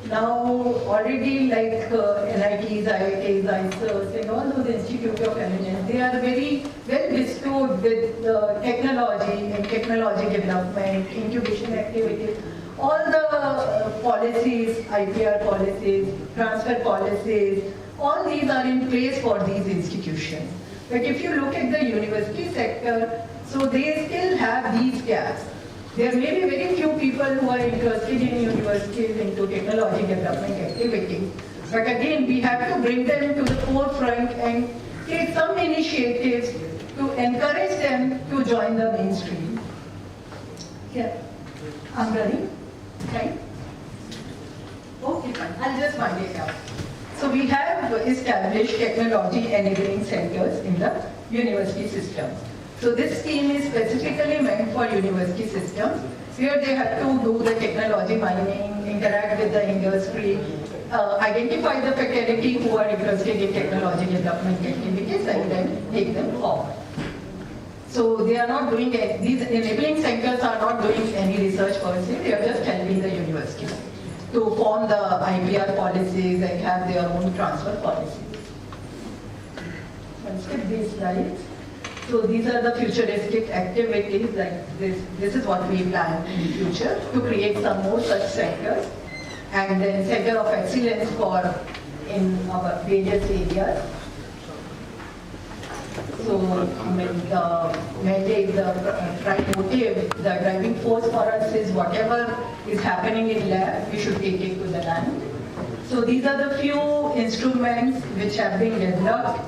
Now already like NITs, IITs, ISOs and all those institutes of eminence, they are very well bestowed with technology and technology development, incubation activities, all the policies, IPR policies, transfer policies, all these are in place for these institutions. But if you look at the university sector, so they still have these gaps. There may be very few people who are interested in universities into technology development activities, but again we have to bring them to the forefront and take some initiatives to encourage them to join the mainstream. Yeah, I'm ready, right? Okay, fine, I'll just wind it up. So we have established technology enabling centers in the university system. So this scheme is specifically meant for university systems. Here they have to do the technology mining, interact with the industry, identify the faculty who are interested in technology development activities and then take them forward. So they are not doing, these enabling centers are not doing any research per se, they are just helping the university to form the IPR policies and have their own transfer policies. Let's skip these slides. So these are the futuristic activities, like this is what we plan in the future, to create some more such centers, and then center of excellence for in our various areas. So I mean, the mandate, the prime motive, the driving force for us is whatever is happening in lab, we should take it to the land. So these are the few instruments which have been developed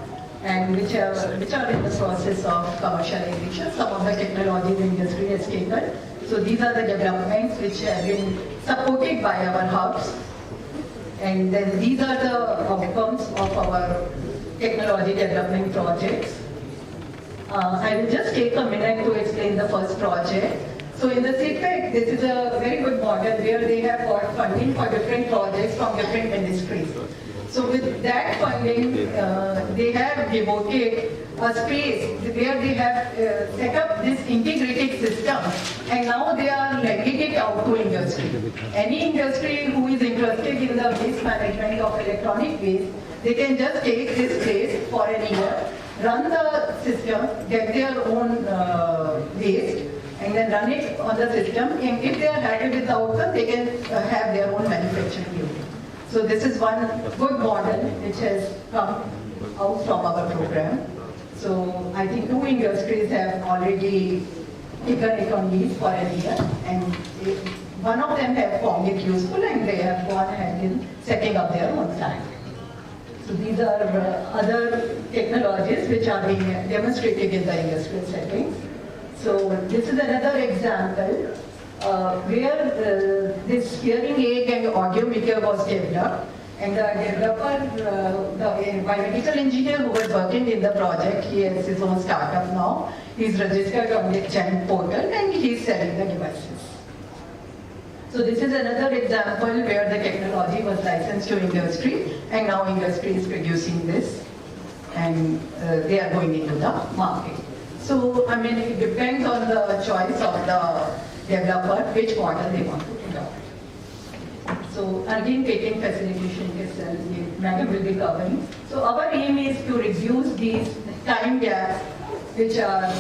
and which are in the process of commercialization. Some of the technologies the industry has taken. So these are the developments which have been supported by our hubs. And then these are the outcomes of our technology development projects. I will just take a minute to explain the first project. So in the CPEC, this is a very good model where they have got funding for different projects from different ministries. So with that funding, they have devoted a space where they have set up this integrated system, and now they are lending it out to industry. Any industry who is interested in the waste management of electronic waste, they can just take this place for a year, run the system, get their own waste, and then run it on the system. And if they are happy with the outcome, they can have their own manufacturing unit. So this is one good model which has come out from our program. So I think 2 industries have already taken it on lease for a year, and one of them have found it useful, and they have gone ahead in setting up their own plant. So these are other technologies which are being demonstrated in the industrial settings. So this is another example where this hearing aid and audio meter was developed, and the developer, the biomedical engineer who was working in the project, he has his own startup now. He's registered on the GEM portal and he's selling the devices. So this is another example where the technology was licensed to industry, and now industry is producing this, and they are going into the market. So, I mean, it depends on the choice of the developer, which model they want to adopt. So, again, patent facilitation is Madam will be covering. So, our aim is to reduce these time gaps which are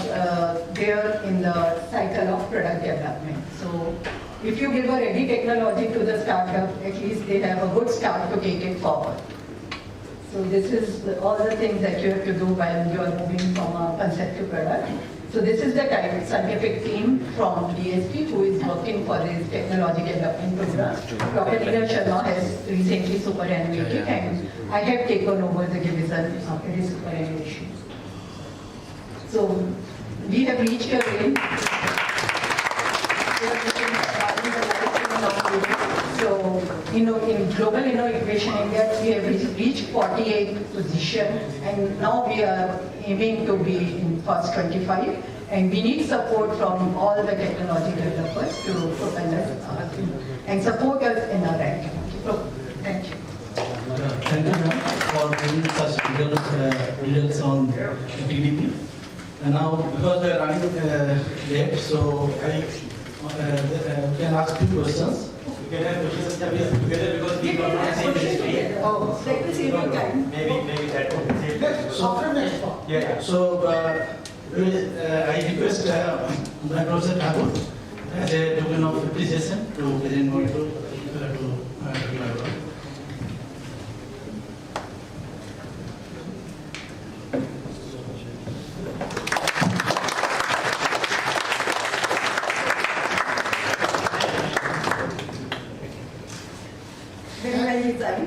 there in the cycle of product development. So, if you give a ready technology to the startup, at least they have a good start to take it forward. So this is all the things that you have to do while you are moving from a concept to product. So this is the kind of scientific team from DST who is working for this technology development program. Dr. Neeraj Sharma has recently superannuated, and I have taken over the division after his superannuation. So we have reached a range. So, in global innovation index, we have reached 48 position, and now we are aiming to be in first 25. And we need support from all the technology developers to propel us and support us in our activity. So, thank you. Thank you, ma'am, for giving such details on TDP. And now, because we are running late, so I can ask 2 questions. We can have questions together because we are not same industry. Oh, like the same time. Maybe that one. So, I request my Professor Thakur as a token of appreciation to present more to my work.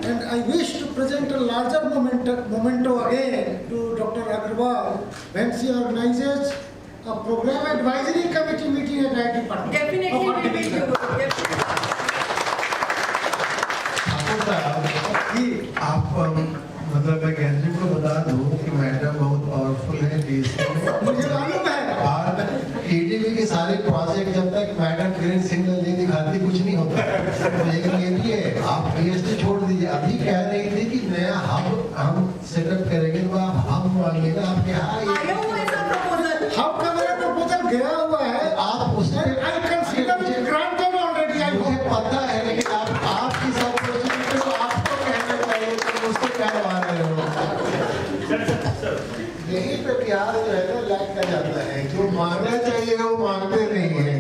And I wish to present a larger memento again to Dr. Agarwal when she organizes a program advisory committee meeting at IIT PATNA. Definitely we will do. आप मतलब मैं candidate को बता दूं कि madam बहुत powerful है मुझे मालूम है और टीडीपी के सारे प्रोजेक्ट जब तक मैडम ग्रीन सिग्नल नहीं दिखाती कुछ नहीं होता। लेकिन ये भी है आप पीएचडी छोड़ दीजिए। अभी कह रही थी कि नया हब हम सेटअप करेंगे तो आप हब मांगिए ना आपके यहाँ हब का मेरा प्रपोजल गया हुआ है। आप उसमें आई कंसीडर ग्रांटेड ऑलरेडी। आई मुझे पता है लेकिन आपकी सब प्रोजेक्ट तो आपको कहना चाहिए तो उसको क्या मान रहे हो। यही पे प्यार जो है ना लग कर जाता है। जो मांगना चाहिए वो मांगते नहीं है।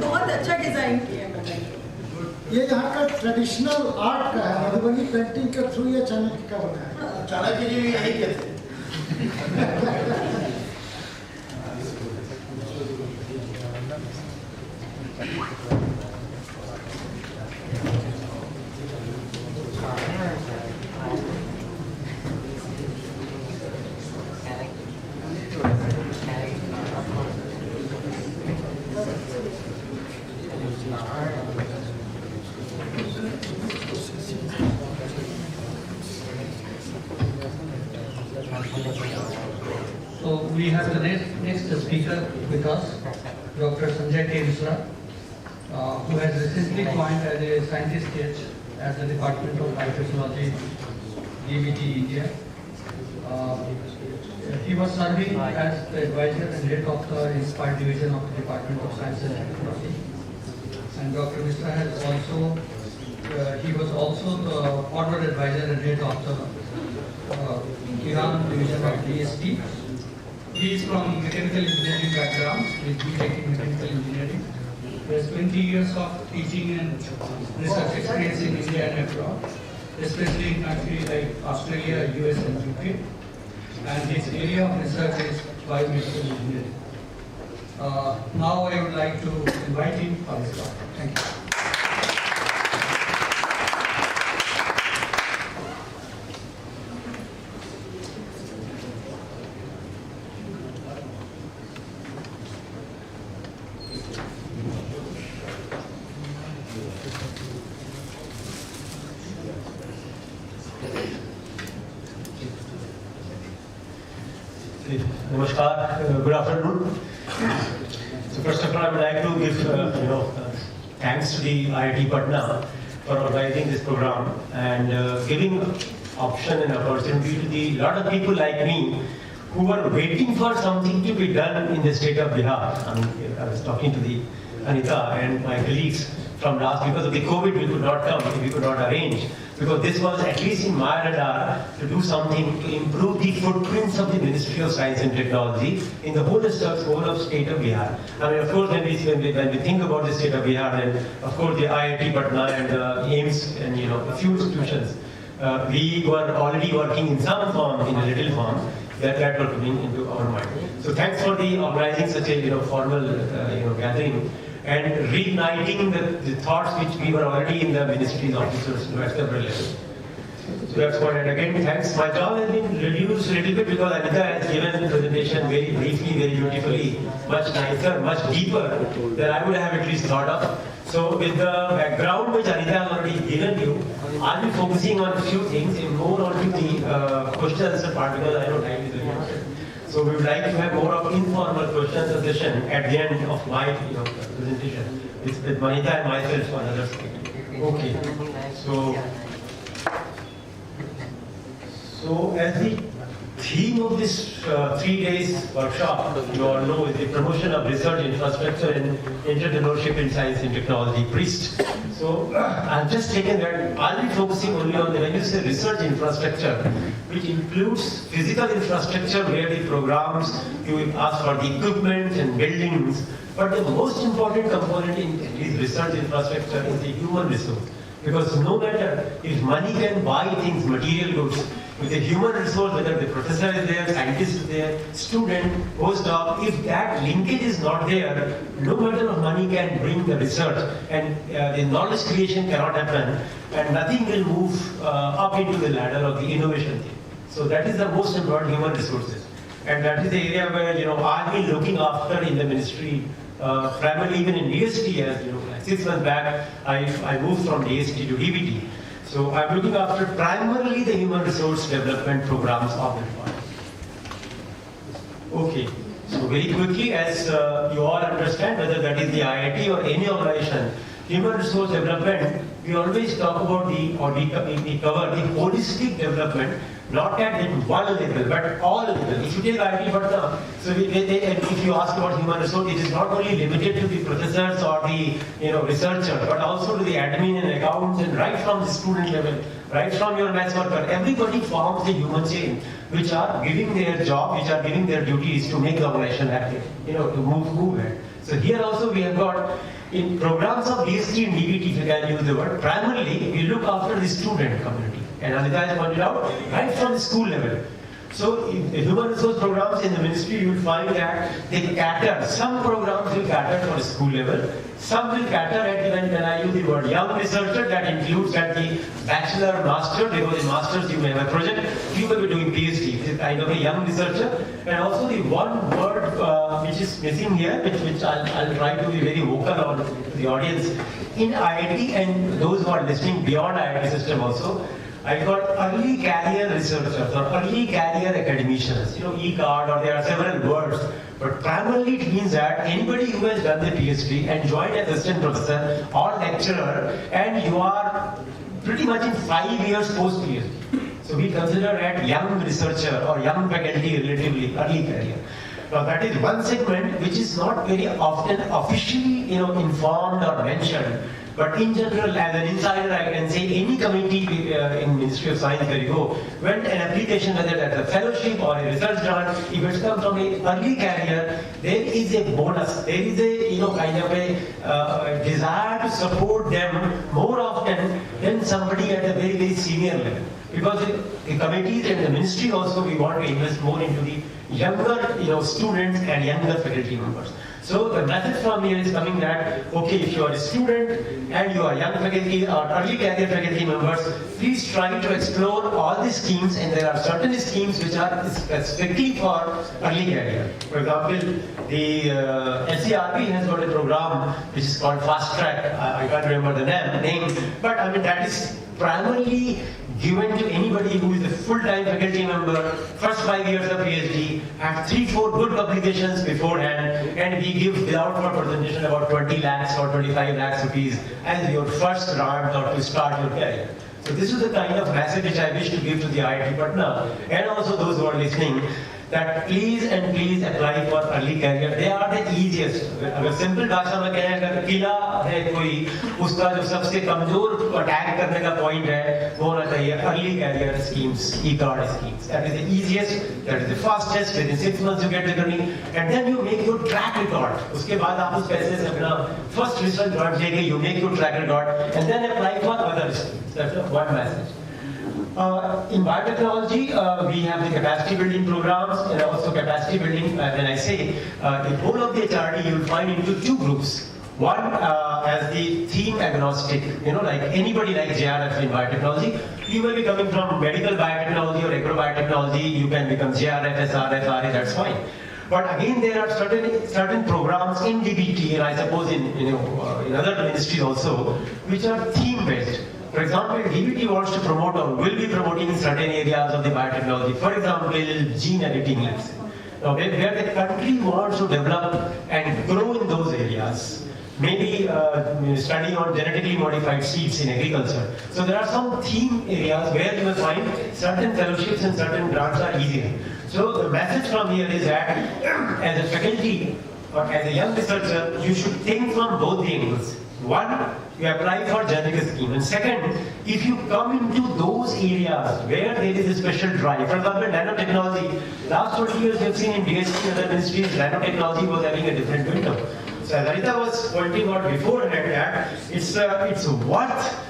बहुत अच्छा डिजाइन किया है। ये यहाँ का ट्रेडिशनल आर्ट का है। मधुबनी पेंटिंग के थ्रू ये चाणक्य का बना है। चाणक्य जी भी यही कहते So we have the next speaker with us, Dr. Sanjay K. Misra, who has recently joined as a scientist PhD at the Department of Biotechnology, DBT, India. He was serving as the advisor and head of the Inspired Division of the Department of Science and Technology. And Dr. Misra has also, he was also the forward advisor and head of the Iran Division of DST. He is from mechanical engineering background with BTech in mechanical engineering. He has 20 years of teaching and research experience in India and abroad, especially in countries like Australia, US and UK. And his area of research is biomedical engineering. Now I would like to invite him for his talk. Thank you. Namaskar, good afternoon. So first of all, I would like to give thanks to the IIT Patna for organizing this program and giving option and opportunity to the lot of people like me who are waiting for something to be done in the state of Bihar. I was talking to the Anita and my colleagues from last, because of the COVID we could not come, we could not arrange, because this was at least in my radar to do something to improve the footprints of the Ministry of Science and Technology in the whole of state of Bihar. I mean, of course, when we think about the state of Bihar, then of course the IIT Patna and the AIMS and a few institutions, we were already working in some form, in a little form, that were coming into our mind. So thanks for the organizing such a formal gathering and reigniting the thoughts which we were already in the ministry's officers at several levels. So that's what, and again, thanks. My job has been reduced a little bit because Anita has given the presentation very briefly, very beautifully, much nicer, much deeper than I would have at least thought of. So with the background which Anita has already given you, I'll be focusing on a few things and more onto the question answer part, because I know time is very important. So we would like to have more of informal question answer session at the end of my presentation with Manita and myself and others. Okay. So as the theme of this 3 days workshop, you all know, is the promotion of research infrastructure and entrepreneurship in science and technology, PRIST. So I've just taken that, I'll be focusing only on when you say research infrastructure, which includes physical infrastructure where the programs, you ask for the equipment and buildings, but the most important component in this research infrastructure is the human resource. Because no matter if money can buy things, material goods, with the human resource, whether the professor is there, scientist is there, student, postdoc, if that linkage is not there, no matter of money can bring the research, and the knowledge creation cannot happen, and nothing will move up into the ladder of the innovation thing. So that is the most important, human resources. And that is the area where I've been looking after in the ministry, primarily even in DST, as like 6 months back, I moved from DST to DBT. So I'm looking after primarily the human resource development programs of the department. Okay, so very quickly, as you all understand, whether that is the IIT or any organization, human resource development, we always talk about we cover the holistic development, not at one level, but all levels. If you take IIT Patna, so if you ask about human resource, it is not only limited to the professors or the researchers, but also to the admin and accounts, and right from the student level, right from your maths worker, everybody forms the human chain, which are giving their job, which are giving their duties to make the organization happy, to move ahead. So here also we have got, in programs of DST and DBT, if you can use the word, primarily we look after the student community. And Anita has pointed out, right from the school level. So in the human resource programs in the ministry, you will find that they cater, some programs will cater for school level, some will cater at, when I use the word young researcher, that includes at the bachelor, master, because in masters you may have a project, you may be doing PhD, this is kind of a young researcher. And also the one word which is missing here, which I'll try to be very vocal on to the audience, in IIT and those who are listening beyond IIT system also, I got early career researchers or early career academicians, e-card, or there are several words. But primarily it means that anybody who has done the PhD and joined as assistant professor or lecturer, and you are pretty much in 5 years post-PhD. So we consider that young researcher or young faculty relatively early career. Now that is one segment which is not very often officially informed or mentioned. But in general, as an insider, I can say any committee in Ministry of Science where you go, when an application, whether that's a fellowship or a research grant, if it's come from an early career, there is a bonus. There is a kind of a desire to support them more often than somebody at a very, very senior level. Because the committees and the ministry also, we want to invest more into the younger students and younger faculty members. So the message from here is coming that, okay, if you are a student and you are young faculty or early career faculty members, please try to explore all these schemes, and there are certain schemes which are specifically for early career. For example, the NCRB has got a program which is called Fast Track. I can't remember the name, but I mean that is primarily given to anybody who is a full-time faculty member, first 5 years of PhD, have 3-4 good publications beforehand, and we give without for presentation about 20 lakhs or 25 lakhs rupees as your first grant or to start your career. So this is the kind of message which I wish to give to the IIT Patna and also those who are listening, that please and please apply for early career. They are the easiest. अगर simple भाषा में कहें, अगर किला है कोई, उसका जो सबसे कमजोर अटैक करने का point है, वो होना चाहिए early career schemes, e-card schemes. That is the easiest, that is the fastest. Within 6 months you get the degree, and then you make your track record. उसके बाद आप उस पैसे से अपना first research grant लेके you make your track record, and then apply for other schemes. That's one message. In biotechnology, we have the capacity building programs and also capacity building. When I say the whole of the HRD, you will find into 2 groups. One as the theme agnostic, like anybody like JRF in biotechnology. You will be coming from medical biotechnology or agrobiotechnology. You can become JRF, SRF, RA, that's fine. But again, there are certain programs in DBT, and I suppose in other ministries also, which are theme based. For example, DBT wants to promote or will be promoting certain areas of the biotechnology. For example, gene editing, let's say. Now, where the country wants to develop and grow in those areas. Maybe study on genetically modified seeds in agriculture. So there are some theme areas where you will find certain fellowships and certain grants are easier. So the message from here is that as a faculty or as a young researcher, you should think from both the angles. One, you apply for generic scheme, and second, if you come into those areas where there is a special drive, for example, nanotechnology, last 20 years we have seen in DST and other ministries, nanotechnology was having a different window. So as Anita was pointing out beforehand, that it's worth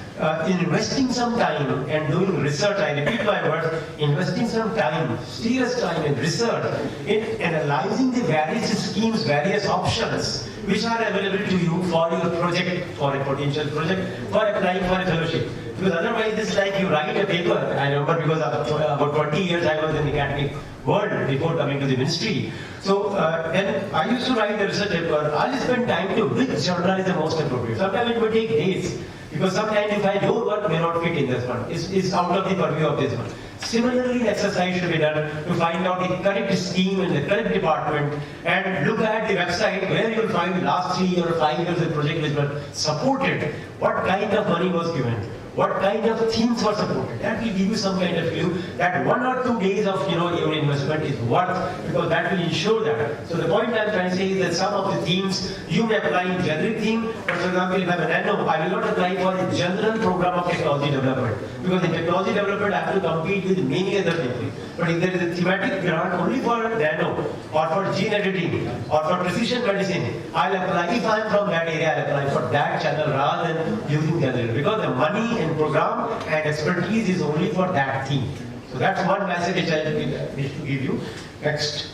investing some time and doing research. I repeat my words, investing some time, serious time in research, in analyzing the various schemes, various options which are available to you for your project, for a potential project, for applying for a fellowship. Because otherwise it's like you write a paper. I remember because about 20 years I was in the academic world before coming to the ministry. So then I used to write the research paper. I'll spend time to which journal is the most appropriate. Sometimes it may take days. Because sometimes if I don't work, may not fit in this one. It's out of the purview of this one. Similarly, the exercise should be done to find out the correct scheme in the correct department and look at the website where you will find the last 3 or 5 years of project which were supported. What kind of money was given? What kind of themes were supported? That will give you some kind of clue that 1 or 2 days of your investment is worth, because that will ensure that. So the point I'm trying to say is that some of the themes you may apply in generic theme, but for example, if I'm a nano, I will not apply for a general program of technology development, because in technology development I have to compete with many other people. But if there is a thematic grant only for nano, or for gene editing, or for precision medicine, I'll apply. If I'm from that area, I'll apply for that channel rather than using general, because the money and program and expertise is only for that theme. So that's one message which I wish to give you. Next.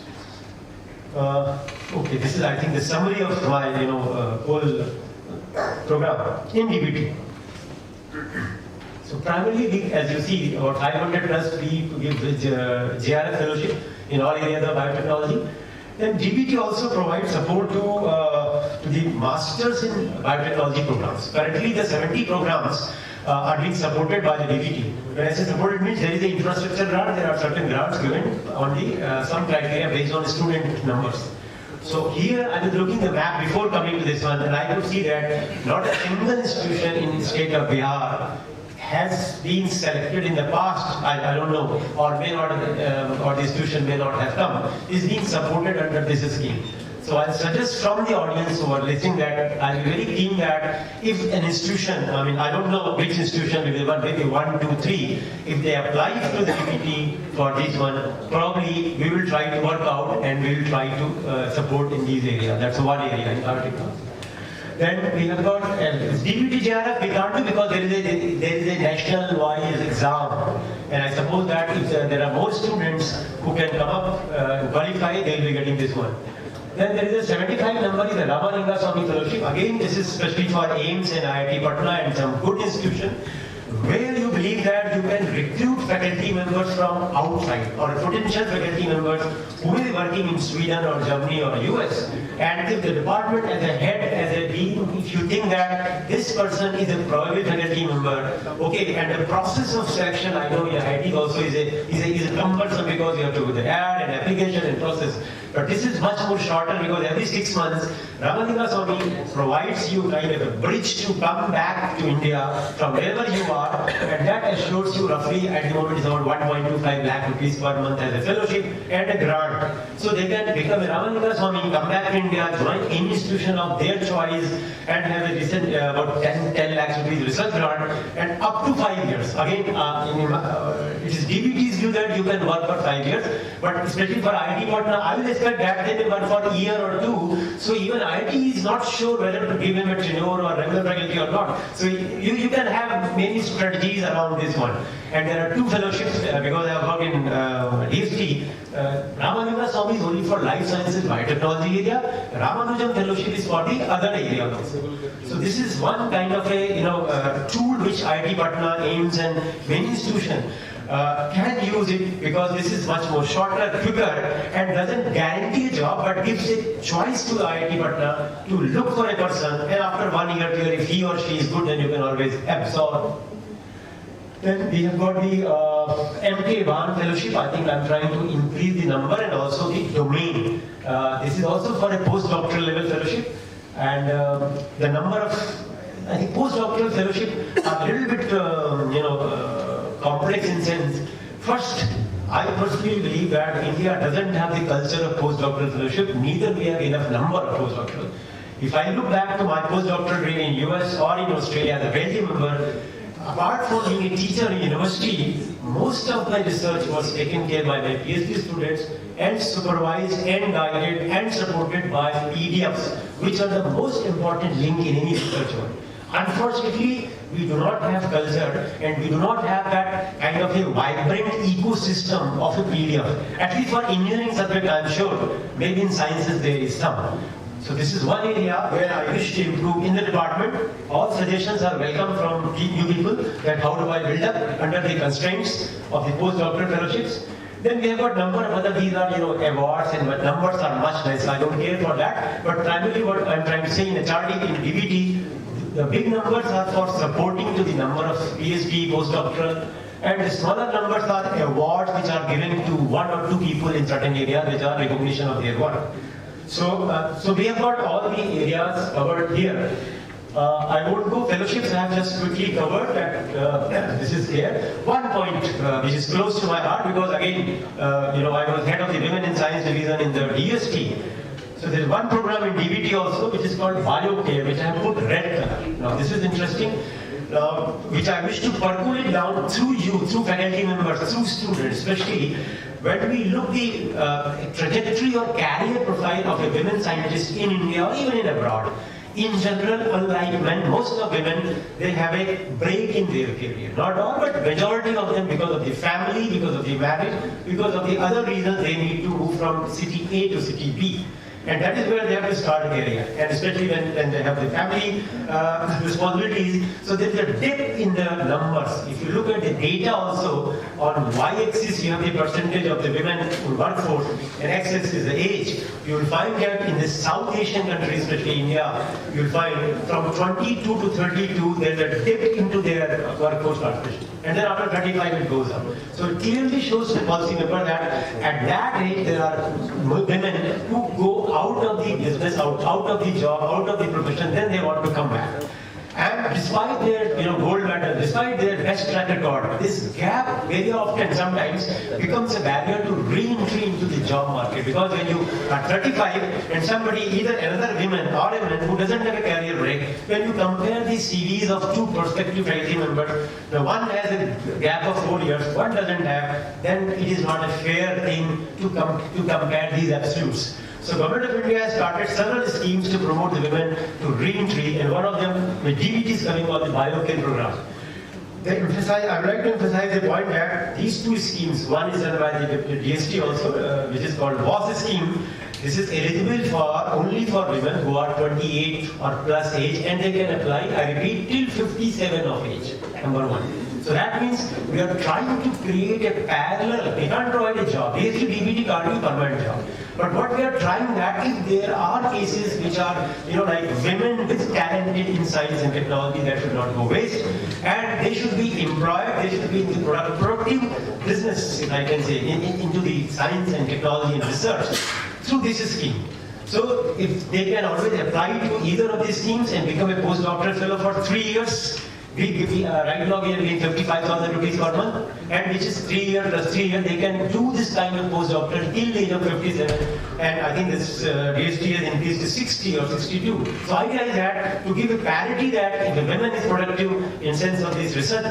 Okay, this is I think the summary of my whole program in DBT. So primarily, as you see, about 500 plus we give JRF fellowship in all areas of biotechnology. Then DBT also provides support to the masters in biotechnology programs. Currently, the 70 programs are being supported by the DBT. When I say supported means there is the infrastructure grant, there are certain grants given on the some criteria based on student numbers. So here I was looking at the map before coming to this one, and I could see that not a single institution in the state of Bihar has been selected in the past, I don't know, or may not, or the institution may not have come, is being supported under this scheme. So I suggest from the audience who are listening that I'm very keen that if an institution, I mean, I don't know which institution, maybe 1, 2, 3, if they apply to the DBT for this one, probably we will try to work out and we will try to support in these areas. That's one area in particular. Then we have got DBT JRF, we can't do because there is a national-wise exam. And I suppose that if there are more students who can come up, qualify, they will be getting this one. Then there is a 75 number is the Ramalinga Swami Fellowship. Again, this is especially for AIMS and IIT Patna and some good institution where you believe that you can recruit faculty members from outside or potential faculty members who will be working in Sweden or Germany or US. And if the department as a head, as a dean, if you think that this person is a probable faculty member, okay, and the process of selection, I know IIT also is a cumbersome because you have to do the ad and application and process. But this is much more shorter because every 6 months, Ramalinga Swami provides you kind of a bridge to come back to India from wherever you are, and that assures you roughly at the moment is about 1.25 lakh rupees per month as a fellowship and a grant. So they can become a Ramalinga Swami, come back to India, join any institution of their choice, and have a recent about 10 lakhs rupees research grant, and up to 5 years. Again, it is DBT's view that you can work for 5 years, but especially for IIT Patna, I will expect that they may work for a year or two. So even IIT is not sure whether to give him a tenure or regular faculty or not. So you can have many strategies around this one. And there are 2 fellowships because I have worked in DST. Ramanuja Swami is only for life sciences, biotechnology area. Ramanujam fellowship is for the other area also. So this is one kind of a tool which IIT Patna, AIMS and many institutions can use it because this is much more shorter, quicker, and doesn't guarantee a job but gives a choice to IIT Patna to look for a person, and after 1 year, 2 years, if he or she is good, then you can always absorb. Then we have got the MK Bhan Fellowship. I think I'm trying to increase the number and also the domain. This is also for a postdoctoral level fellowship, and the number of, I think, postdoctoral fellowship are a little bit, complex in sense. First, I personally believe that India doesn't have the culture of postdoctoral fellowship, neither we have enough number of postdoctoral. If I look back to my postdoctoral degree in US or in Australia as a faculty member, apart from being a teacher in university, most of my research was taken care by my PhD students and supervised and guided and supported by PDFs, which are the most important link in any research work. Unfortunately, we do not have culture and we do not have that kind of a vibrant ecosystem of a PDF. At least for engineering subject, I am sure. Maybe in sciences there is some. So this is one area where I wish to improve in the department. All suggestions are welcome from you people that how do I build up under the constraints of the postdoctoral fellowships. Then we have got number of other, these are awards, and numbers are much less. I don't care for that. But primarily what I'm trying to say in HRD, in DBT, the big numbers are for supporting to the number of PhD, postdoctoral, and the smaller numbers are awards which are given to 1 or 2 people in certain areas which are recognition of their work. So we have got all the areas covered here. I won't go fellowships, I have just quickly covered that this is here. One point which is close to my heart because again, I was head of the Women in Science Division in the DST. So there is one program in DBT also which is called BioCare, which I have put red color. Now this is interesting, which I wish to percolate down through you, through faculty members, through students, especially when we look the trajectory or career profile of a women scientist in India or even in abroad. In general, unlike men, most of women, they have a break in their career. Not all, but majority of them because of the family, because of the marriage, because of the other reasons they need to move from city A to city B. And that is where they have to start career, and especially when they have the family responsibilities. So there is a dip in the numbers. If you look at the data also, on y-axis you have the percentage of the women in workforce, and x-axis is the age. You will find that in the South Asian countries, especially India, you will find from 22 to 32, there is a dip into their workforce participation. And then after 35 it goes up. So it clearly shows to the policy member that at that age there are women who go out of the business, out of the job, out of the profession, then they want to come back. And despite their gold medal, despite their best track record, this gap very often sometimes becomes a barrier to re-entry into the job market. Because when you are 35 and somebody, either another woman or a man who doesn't have a career break, when you compare the CVs of two prospective faculty members, the one has a gap of 4 years, one doesn't have, then it is not a fair thing to compare these absolutes. So Government of India has started several schemes to promote the women to re-entry, and one of them, with DBT is coming on the BioCare program. I would like to emphasize the point that these two schemes, one is done by the DST also, which is called WAS scheme. This is eligible only for women who are 28 or plus age, and they can apply, I repeat, till 57 of age, number one. So that means we are trying to create a parallel. They can't provide a job. DST, DBT can't be permanent job. But what we are trying that if there are cases which are, like women with talented in science and technology, that should not go waste. And they should be employed, they should be in the productive business, if I can say, into the science and technology and research through this scheme. So if they can always apply to either of these schemes and become a postdoctoral fellow for 3 years, right now we are giving 55,000 rupees per month, and which is 3 years plus 3 years, they can do this kind of postdoctoral till the age of 57, and I think this DST has increased to 60 or 62. So idea is that to give a parity that if a woman is productive in sense of these research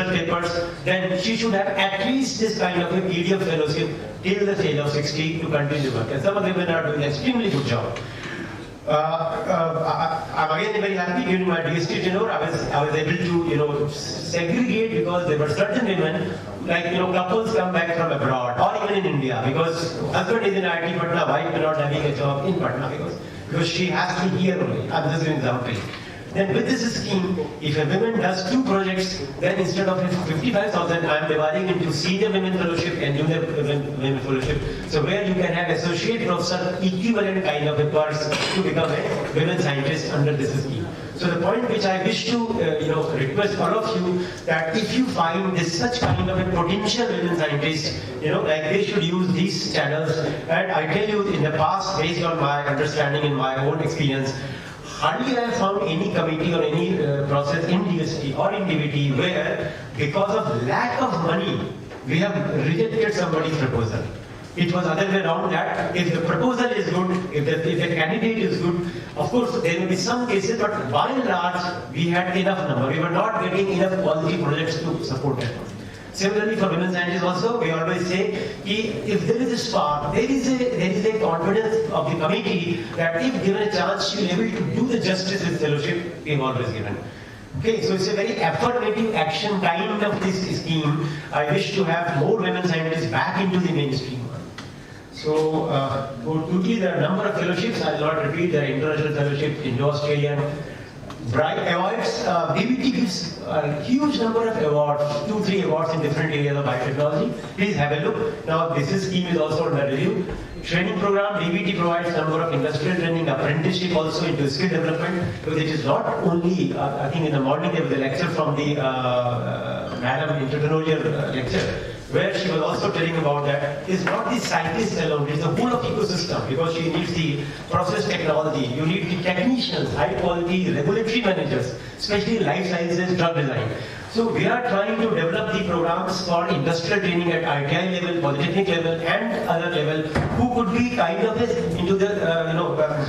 papers, then she should have at least this kind of a PDF fellowship till the age of 60 to continue work. And some of the women are doing an extremely good job. I'm again very happy during my DST tenure. I was able to segregate, because there were certain women, like couples come back from abroad or even in India, because husband is in IIT Patna, wife is not having a job in Patna because she has to be here only. I'm just giving an example. Then with this scheme, if a woman does 2 projects, then instead of 55,000, I am dividing into senior women fellowship and junior women fellowship. So where you can have associate professor equivalent kind of a person to become a women scientist under this scheme. So the point which I wish to request all of you, that if you find this such kind of a potential women scientist, like they should use these channels. And I tell you, in the past, based on my understanding and my own experience, hardly I have found any committee or any process in DST or in DBT where, because of lack of money, we have rejected somebody's proposal. It was other way around, that if the proposal is good, if the candidate is good, of course there may be some cases, but by and large we had enough number. We were not getting enough quality projects to support that. Similarly, for women scientists also, we always say, if there is a spark, there is a confidence of the committee that if given a chance, she will be able to do the justice with fellowship we have always given. Okay, so it's a very affirmative action kind of this scheme. I wish to have more women scientists back into the mainstream. So, quickly, there are a number of fellowships. I will not repeat. There are international fellowships, Indo-Australian, Bright awards. DBT gives a huge number of awards, 2-3 awards in different areas of biotechnology. Please have a look. Now, this scheme is also under review. Training program, DBT provides a number of industrial training, apprenticeship also into skill development. Because it is not only, I think in the morning there was a lecture from the Madam Entrepreneurship lecture, where she was also telling about that it's not the scientist alone, it's the whole of ecosystem, because she needs the process technology, you need the technicians, high quality regulatory managers, especially life sciences, drug design. So we are trying to develop the programs for industrial training at ITI level, polytechnic level and other level, who could be kind of into the,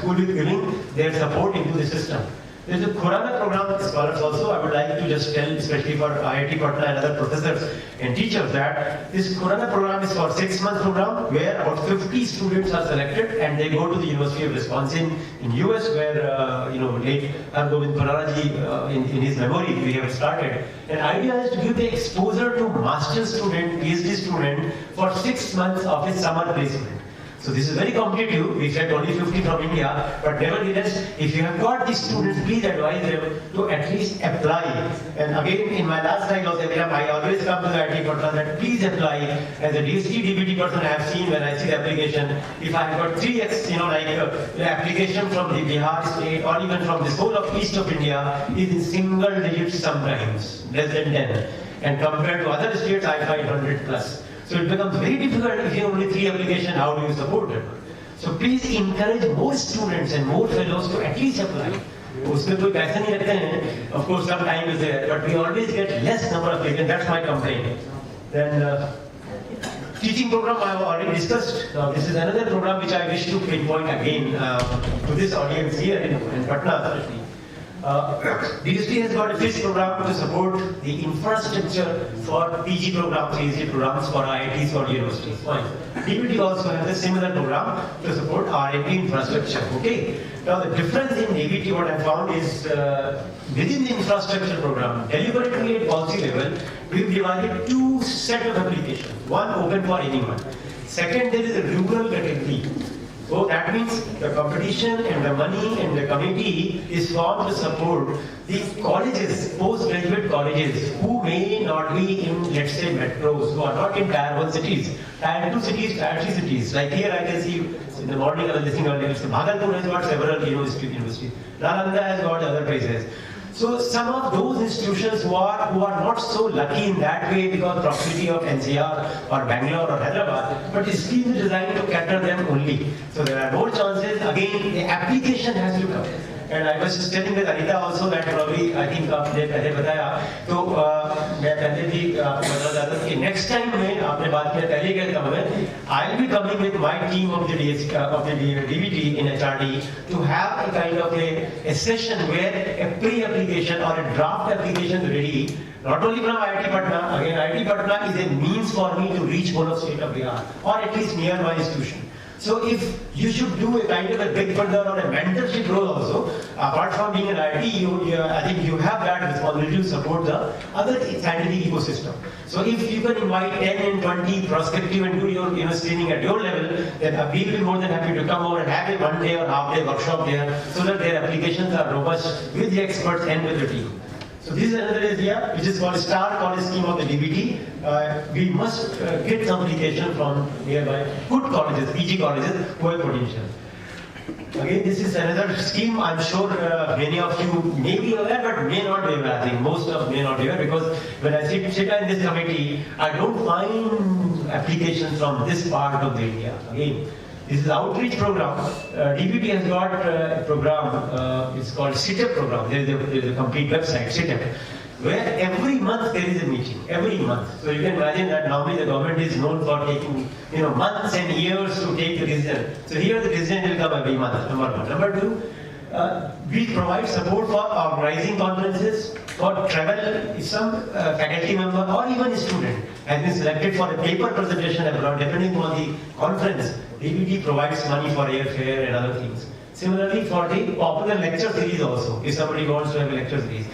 who will be giving their support into the system. There is a Khurana program, scholars also. I would like to just tell, especially for IIT Patna and other professors and teachers, that this Khurana program is for 6-month program where about 50 students are selected and they go to the University of Wisconsin in US, where late Hargobind Khurana in his memory we have started. And idea is to give the exposure to master's student, PhD student for 6 months of his summer placement. So this is very competitive. We said only 50 from India, but nevertheless, if you have got these students, please advise them to at least apply. And again, in my last slide also, I always come to the IIT Patna that please apply. As a DST DBT person, I have seen when I see the application, if I have got 3x, the application from the Bihar state or even from the whole of east of India is in single digits sometimes, less than 10. And compared to other states, I find 100 plus. So it becomes very difficult if you have only 3 applications, how do you support it? So please encourage more students and more fellows to at least apply. उसमें कोई पैसा नहीं रखते हैं. Of course, some time is there, but we always get less number of applicants. That's my complaint. Then teaching program I have already discussed. Now this is another program which I wish to pinpoint again to this audience here in Patna especially. DST has got a fixed program to support the infrastructure for PG programs, PhD programs for IITs or universities. Fine. DBT also has a similar program to support R&D infrastructure. Okay. Now the difference in DBT, what I found is within the infrastructure program, deliberately at policy level, we've divided 2 sets of applications. One open for anyone. Second, there is a rural category. So that means the competition and the money and the committee is formed to support the colleges, postgraduate colleges, who may not be in, let's say, metros, who are not in Tier 1 cities, Tier 2 cities, Tier 3 cities. Like here I can see, in the morning I was listening earlier, Bhagalpur has got several universities. Nalanda has got other places. So some of those institutions who are not so lucky in that way because proximity of NCR or Bangalore or Hyderabad, but the scheme is designed to cater them only. So there are more chances. Again, the application has to come. And I was just telling with Anita also that probably I think आपने पहले बताया तो मैं पहले भी आपको बता रहा था कि next time में आपने बात किया पहले क्या था हमें I'll be coming with my team of the DBT in HRD to have a kind of a session where a pre-application or a draft application is ready. Not only from IIT Patna, again IIT Patna is a means for me to reach whole of state of Bihar or at least near my institution. So if you should do a kind of a big further or a mentorship role also, apart from being an IT, I think you have that responsibility to support the other scientific ecosystem. So if you can invite 10 and 20 prospective and do your screening at your level, then we will be more than happy to come over and have a 1 day or half day workshop there so that their applications are robust with the experts and with the team. So this is another area which is called Star College Scheme of the DBT. We must get some application from nearby good colleges, PG colleges who have potential. Again, this is another scheme. I'm sure many of you may be aware, but may not be aware. I think most of may not be aware because when I sit in this committee, I don't find applications from this part of the India. Again, this is outreach program. DBT has got a program, it's called SITEP program. There is a complete website, SITEP, where every month there is a meeting, every month. So you can imagine that normally the government is known for taking months and years to take the decision. So here the decision will come every month, number one. Number two, we provide support for organizing conferences, for travel. If some faculty member or even a student has been selected for a paper presentation abroad, depending on the conference, DBT provides money for airfare and other things. Similarly, for the popular lecture series also, if somebody wants to have a lecture series.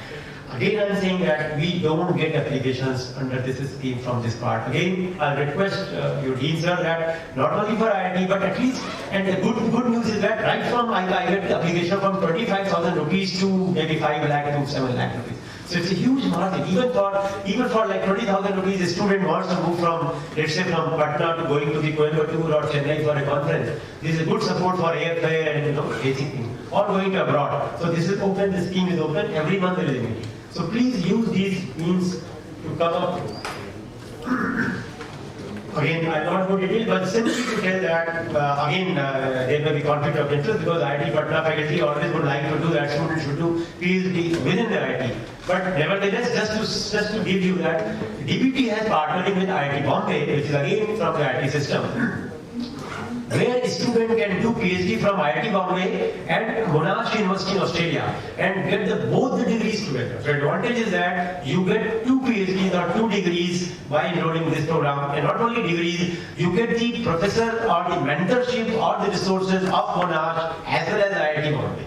Again, I am saying that we don't get applications under this scheme from this part. Again, I'll request your dean sir that not only for IIT, but at least, and the good news is that right from I get the application from 25,000 rupees to maybe 5 lakh to 7 lakh rupees. So it's a huge market. Even for like 20,000 rupees, a student wants to move from, let's say, from Patna to going to the Coimbatore or Chennai for a conference. This is a good support for airfare and basic thing, or going to abroad. So this is open. The scheme is open. Every month there is a meeting. So please use these means to come up. Again, I'm not going to detail, but simply to tell that, there may be conflict of interest because IIT Patna faculty always would like to do that. Students should do PhD within the IIT. But nevertheless, just to give you that, DBT has partnering with IIT Bombay, which is again from the IIT system, where a student can do PhD from IIT Bombay and Monash University in Australia and get both the degrees together. The advantage is that you get 2 PhDs or 2 degrees by enrolling in this program, and not only degrees, you get the professor or the mentorship or the resources of Monash as well as IIT Bombay.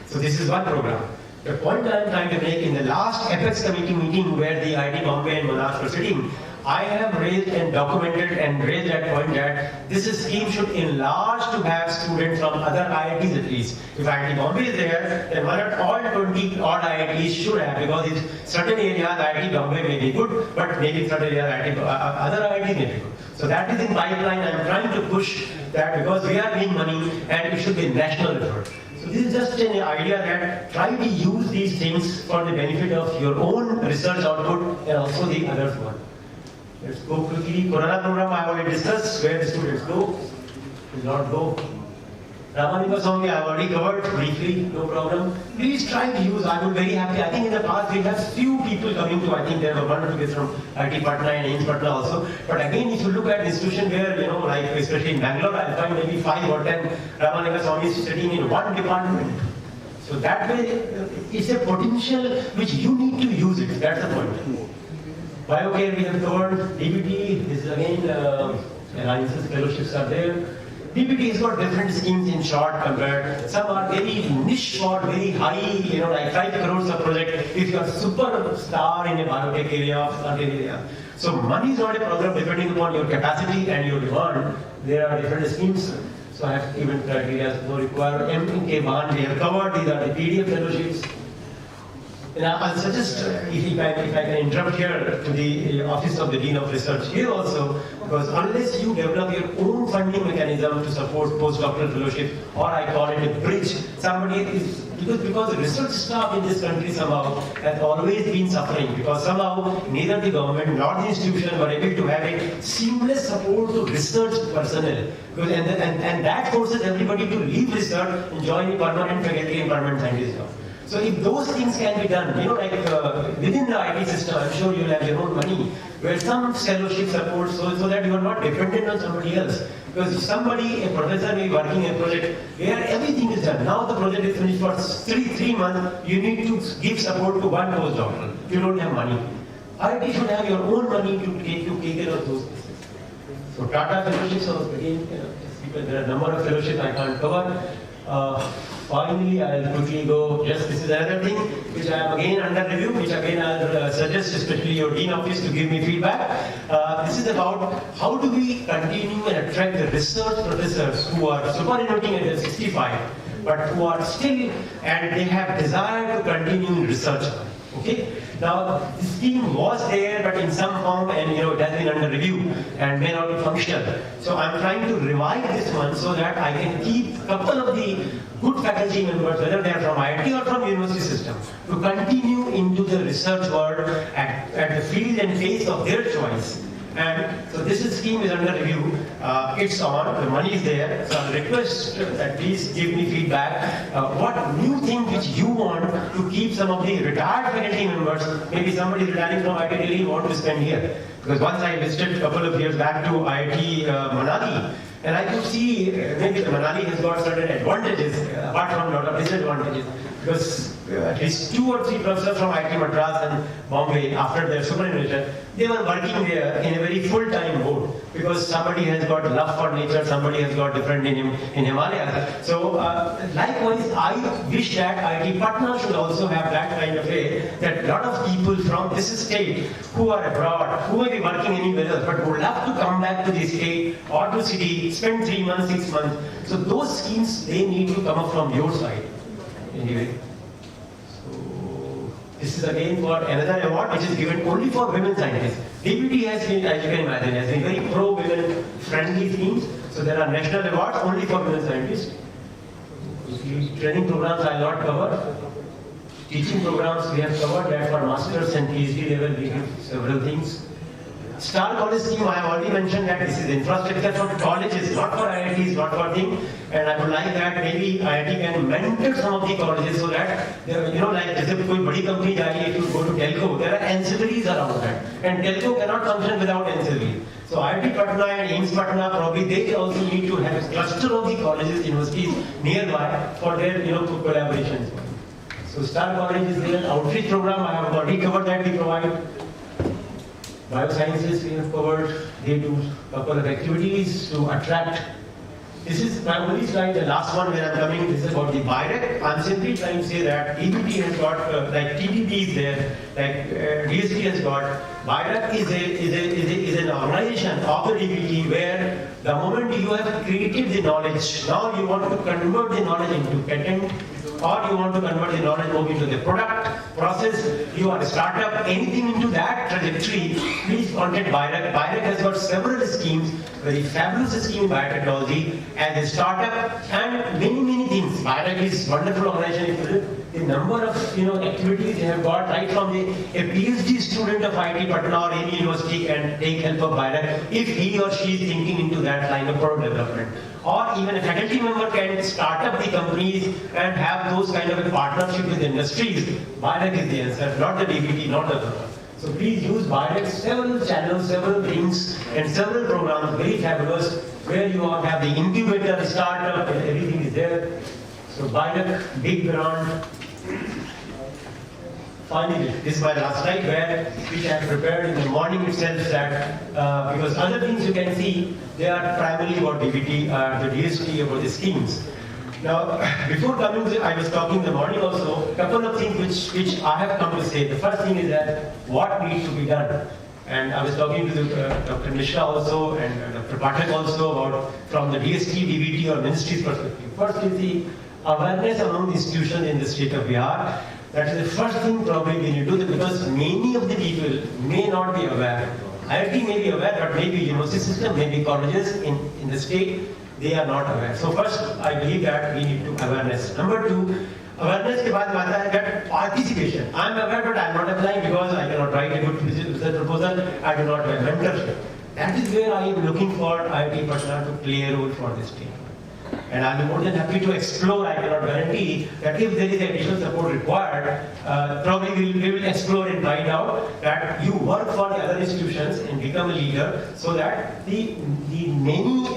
So this is one program. The point I am trying to make, in the last Apex committee meeting where the IIT Bombay and Monash were sitting, I have raised and documented and raised that point that this scheme should enlarge to have students from other IITs at least. If IIT Bombay is there, then why not all 20 odd IITs should have, because in certain areas IIT Bombay may be good, but maybe certain areas other IITs may be good. So that is in pipeline. I am trying to push that because we are paying money and it should be a national effort. So this is just an idea that try to use these things for the benefit of your own research output and also the others one. Let's go quickly. Corona program I have already discussed, where the students go, will not go. Ramanima Swami I have already covered briefly, no problem. Please try to use, I am very happy. I think in the past we have few people coming to, I think there were 1 or 2 kids from IIT Patna and IIT Patna also. But again, if you look at the institution where, like especially in Bangalore, I'll find maybe 5 or 10 Ramanima Swamis sitting in one department. So that way, it's a potential which you need to use it, that's the point. Biocare we have covered, DBT is again, alliances, fellowships are there. DBT has got different schemes in short compared. Some are very niche or very high, like 5 crores of project. If you are superstar in a biotech area or certain area. So money is not a problem depending upon your capacity and your demand. There are different schemes. So I have given criteria for require MK1 we have covered. These are the PDF fellowships. And I'll suggest, if I can interrupt here to the Office of the Dean of Research here also, because unless you develop your own funding mechanism to support postdoctoral fellowship, or I call it a bridge, somebody is, because research staff in this country somehow has always been suffering, because somehow neither the government nor the institution were able to have a seamless support to research personnel. And that forces everybody to leave research and join a permanent faculty and permanent scientist job. So if those things can be done, like within the IT system, I'm sure you'll have your own money, where some fellowship support, so that you are not dependent on somebody else. Because somebody, a professor may be working a project where everything is done. Now the project is finished for three months, you need to give support to one postdoctoral. You don't have money. IT should have your own money to take care of those things. So Tata fellowships, again, there are a number of fellowships I can't cover. Finally, I'll quickly go, this is another thing which I am again under review, which again I'll suggest especially your Dean Office to give me feedback. This is about how do we continue and attract the research professors who are superannuating at 65, but who are still, and they have desire to continue research. Okay? Now, the scheme was there, but in some form, and it has been under review and may not be functional. So I'm trying to revive this one so that I can keep a couple of the good faculty members, whether they are from IIT or from university system, to continue into the research world at the field and phase of their choice. And so this scheme is under review. It's on, the money is there. So I'll request that please give me feedback. What new thing which you want to keep some of the retired faculty members, maybe somebody is retiring from IIT Delhi want to spend here. Because once I visited a couple of years back to IIT Manali, and I could see maybe Manali has got certain advantages, apart from a lot of disadvantages. Because at least 2 or 3 professors from IIT Madras and Bombay, after their superannuation, they were working there in a very full-time mode. Because somebody has got love for nature, somebody has got different in Himalayas. So likewise, I wish that IIT Patna should also have that kind of way, that a lot of people from this state who are abroad, who may be working anywhere else, but would love to come back to the state or to city, spend 3 months, 6 months. So those schemes, they need to come up from your side. Anyway, so this is again for another award which is given only for women scientists. DBT has been, as you can imagine, has been very pro-women friendly schemes. So there are national awards only for women scientists. Training programs I will not cover. Teaching programs we have covered that for masters and PhD level we give several things. Star College scheme, I have already mentioned that this is infrastructure for colleges, not for IITs, not for things. And I would like that maybe IIT can mentor some of the colleges so that, like if a big company, if you go to telco, there are ancillaries around that. And telco cannot function without ancillary. So IIT Patna and IIT Patna, probably they also need to have a cluster of the colleges, universities nearby for their collaborations. So Star College is there, outreach program, I have already covered that we provide. Biosciences we have covered, they do a couple of activities to attract. This is my only slide, the last one where I'm coming, this is about the BIREC. I'm simply trying to say that DBT has got, like TDB is there, like DST has got, BIRAC is an organization of the DBT where the moment you have created the knowledge, now you want to convert the knowledge into patent, or you want to convert the knowledge more into the product, process, you are a startup, anything into that trajectory, please contact BIRAC. BIRAC has got several schemes, very fabulous scheme in biotechnology as a startup, and many things. BIRAC is a wonderful organization. If you look, the number of activities they have got, right from a PhD student of IIT Patna or any university can take help of BIRAC if he or she is thinking into that line of product development. Or even a faculty member can start up the companies and have those kind of a partnership with industries. BIRAC is the answer, not the DBT, not the other one. So please use BIRAC, several channels, several things, and several programs, very fabulous, where you all have the incubator, startup, and everything is there. So BIRAC, big brand. Finally, this is my last slide which I have prepared in the morning itself that because other things you can see, they are primarily about DBT, the DST, about the schemes. Now, before coming to, I was talking in the morning also, a couple of things which I have come to say. The first thing is that what needs to be done. And I was talking to Dr. Mishra also and Dr. Pathak also about from the DST, DBT or ministry's perspective. First is the awareness among the institutions in the state of Bihar. That is the first thing probably we need to do because many of the people may not be aware. IIT may be aware, but maybe university system, maybe colleges in the state, they are not aware. So first, I believe that we need to awareness. Number two, awareness के बाद आता है that participation. I am aware, but I am not applying because I cannot write a good research proposal. I do not have mentorship. That is where I am looking for IIT Patna to play a role for this state. And I'll be more than happy to explore. I cannot guarantee that if there is additional support required, probably we will explore and find out that you work for the other institutions and become a leader so that the many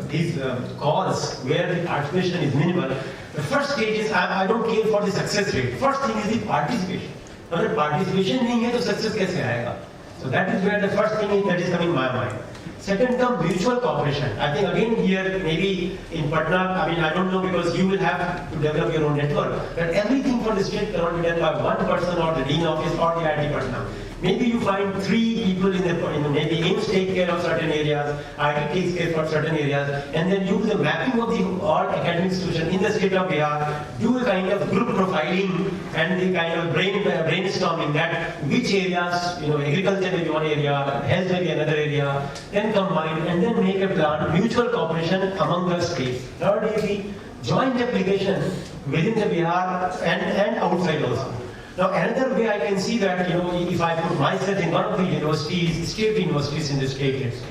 these calls where the participation is minimal. The first stage is I don't care for the success rate. First thing is the participation. अगर participation नहीं है तो success कैसे आएगा? So that is where the first thing is that is coming in my mind. Second term, mutual cooperation. I think again here, maybe in Patna, I mean, I don't know because you will have to develop your own network. But everything for the state cannot be done by one person or the dean office or the IIT Patna. Maybe you find three people in the maybe AIMS take care of certain areas, IIT takes care for certain areas, and then you do the mapping of the all academic institutions in the state of Bihar, do a kind of group profiling and the kind of brainstorming that which areas, agriculture may be one area, health may be another area, then combine and then make a plan, mutual cooperation among the states. Third is the joint application within the Bihar and outside also. Now another way I can see that, if I put myself in one of the universities, state universities in the state, let's say,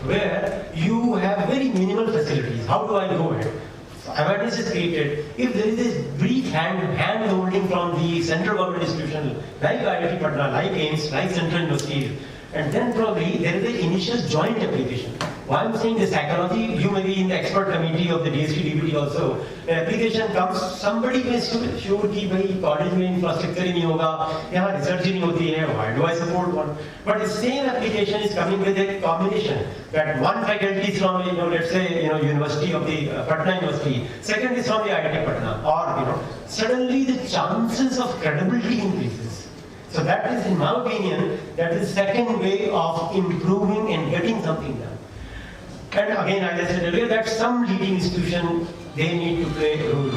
where you have very minimal facilities, how do I go ahead? Awareness is created. If there is this brief hand holding from the central government institution, like IIT Patna, like AIMS, like central universities, and then probably there is an initial joint application. Why I'm saying the psychology, you may be in the expert committee of the DST DBT also. An application comes, somebody may show कि भाई college में infrastructure ही नहीं होगा, यहाँ research ही नहीं होती है, why do I support one? But the same application is coming with a combination that one faculty is from, let's say, University of the Patna University, second is from the IIT Patna, or suddenly the chances of credibility increases. So that is, in my opinion, that is the second way of improving and getting something done. And again, as I said earlier, that some leading institution, they need to play a role.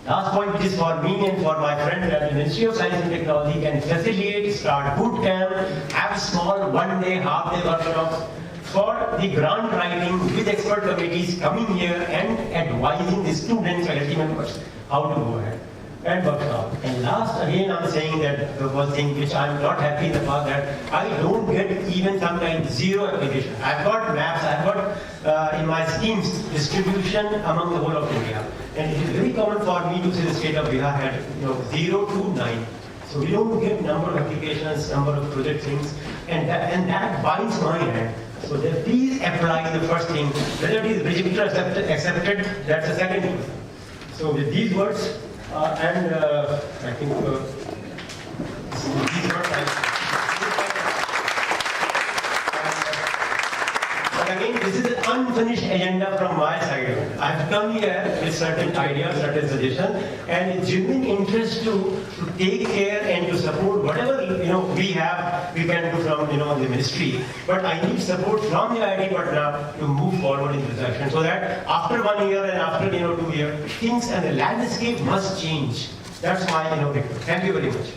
Last point, which is for me and for my friend at the Ministry of Science and Technology, can facilitate, start boot camp, have small one-day, half-day workshops for the grant writing with expert committees coming here and advising the students, faculty members, how to go ahead and work out. And last, again, I'm saying that the one thing which I'm not happy in the past, that I don't get even sometimes zero application. I've got maps, I've got in my schemes distribution among the whole of India. And it is very common for me to say the state of Bihar had 0 to 9. So we don't get number of applications, number of project things, and that binds my hand. So please apply the first thing. Whether it is rejected or accepted, that's the second thing. So with these words, I think these words But again, this is an unfinished agenda from my side. I've come here with certain ideas, certain suggestions, and a genuine interest to take care and to support whatever we can do from the ministry. But I need support from the IIT Patna to move forward in this direction, so that after 1 year and after 2 years, things and the landscape must change. That's my request. Thank you very much.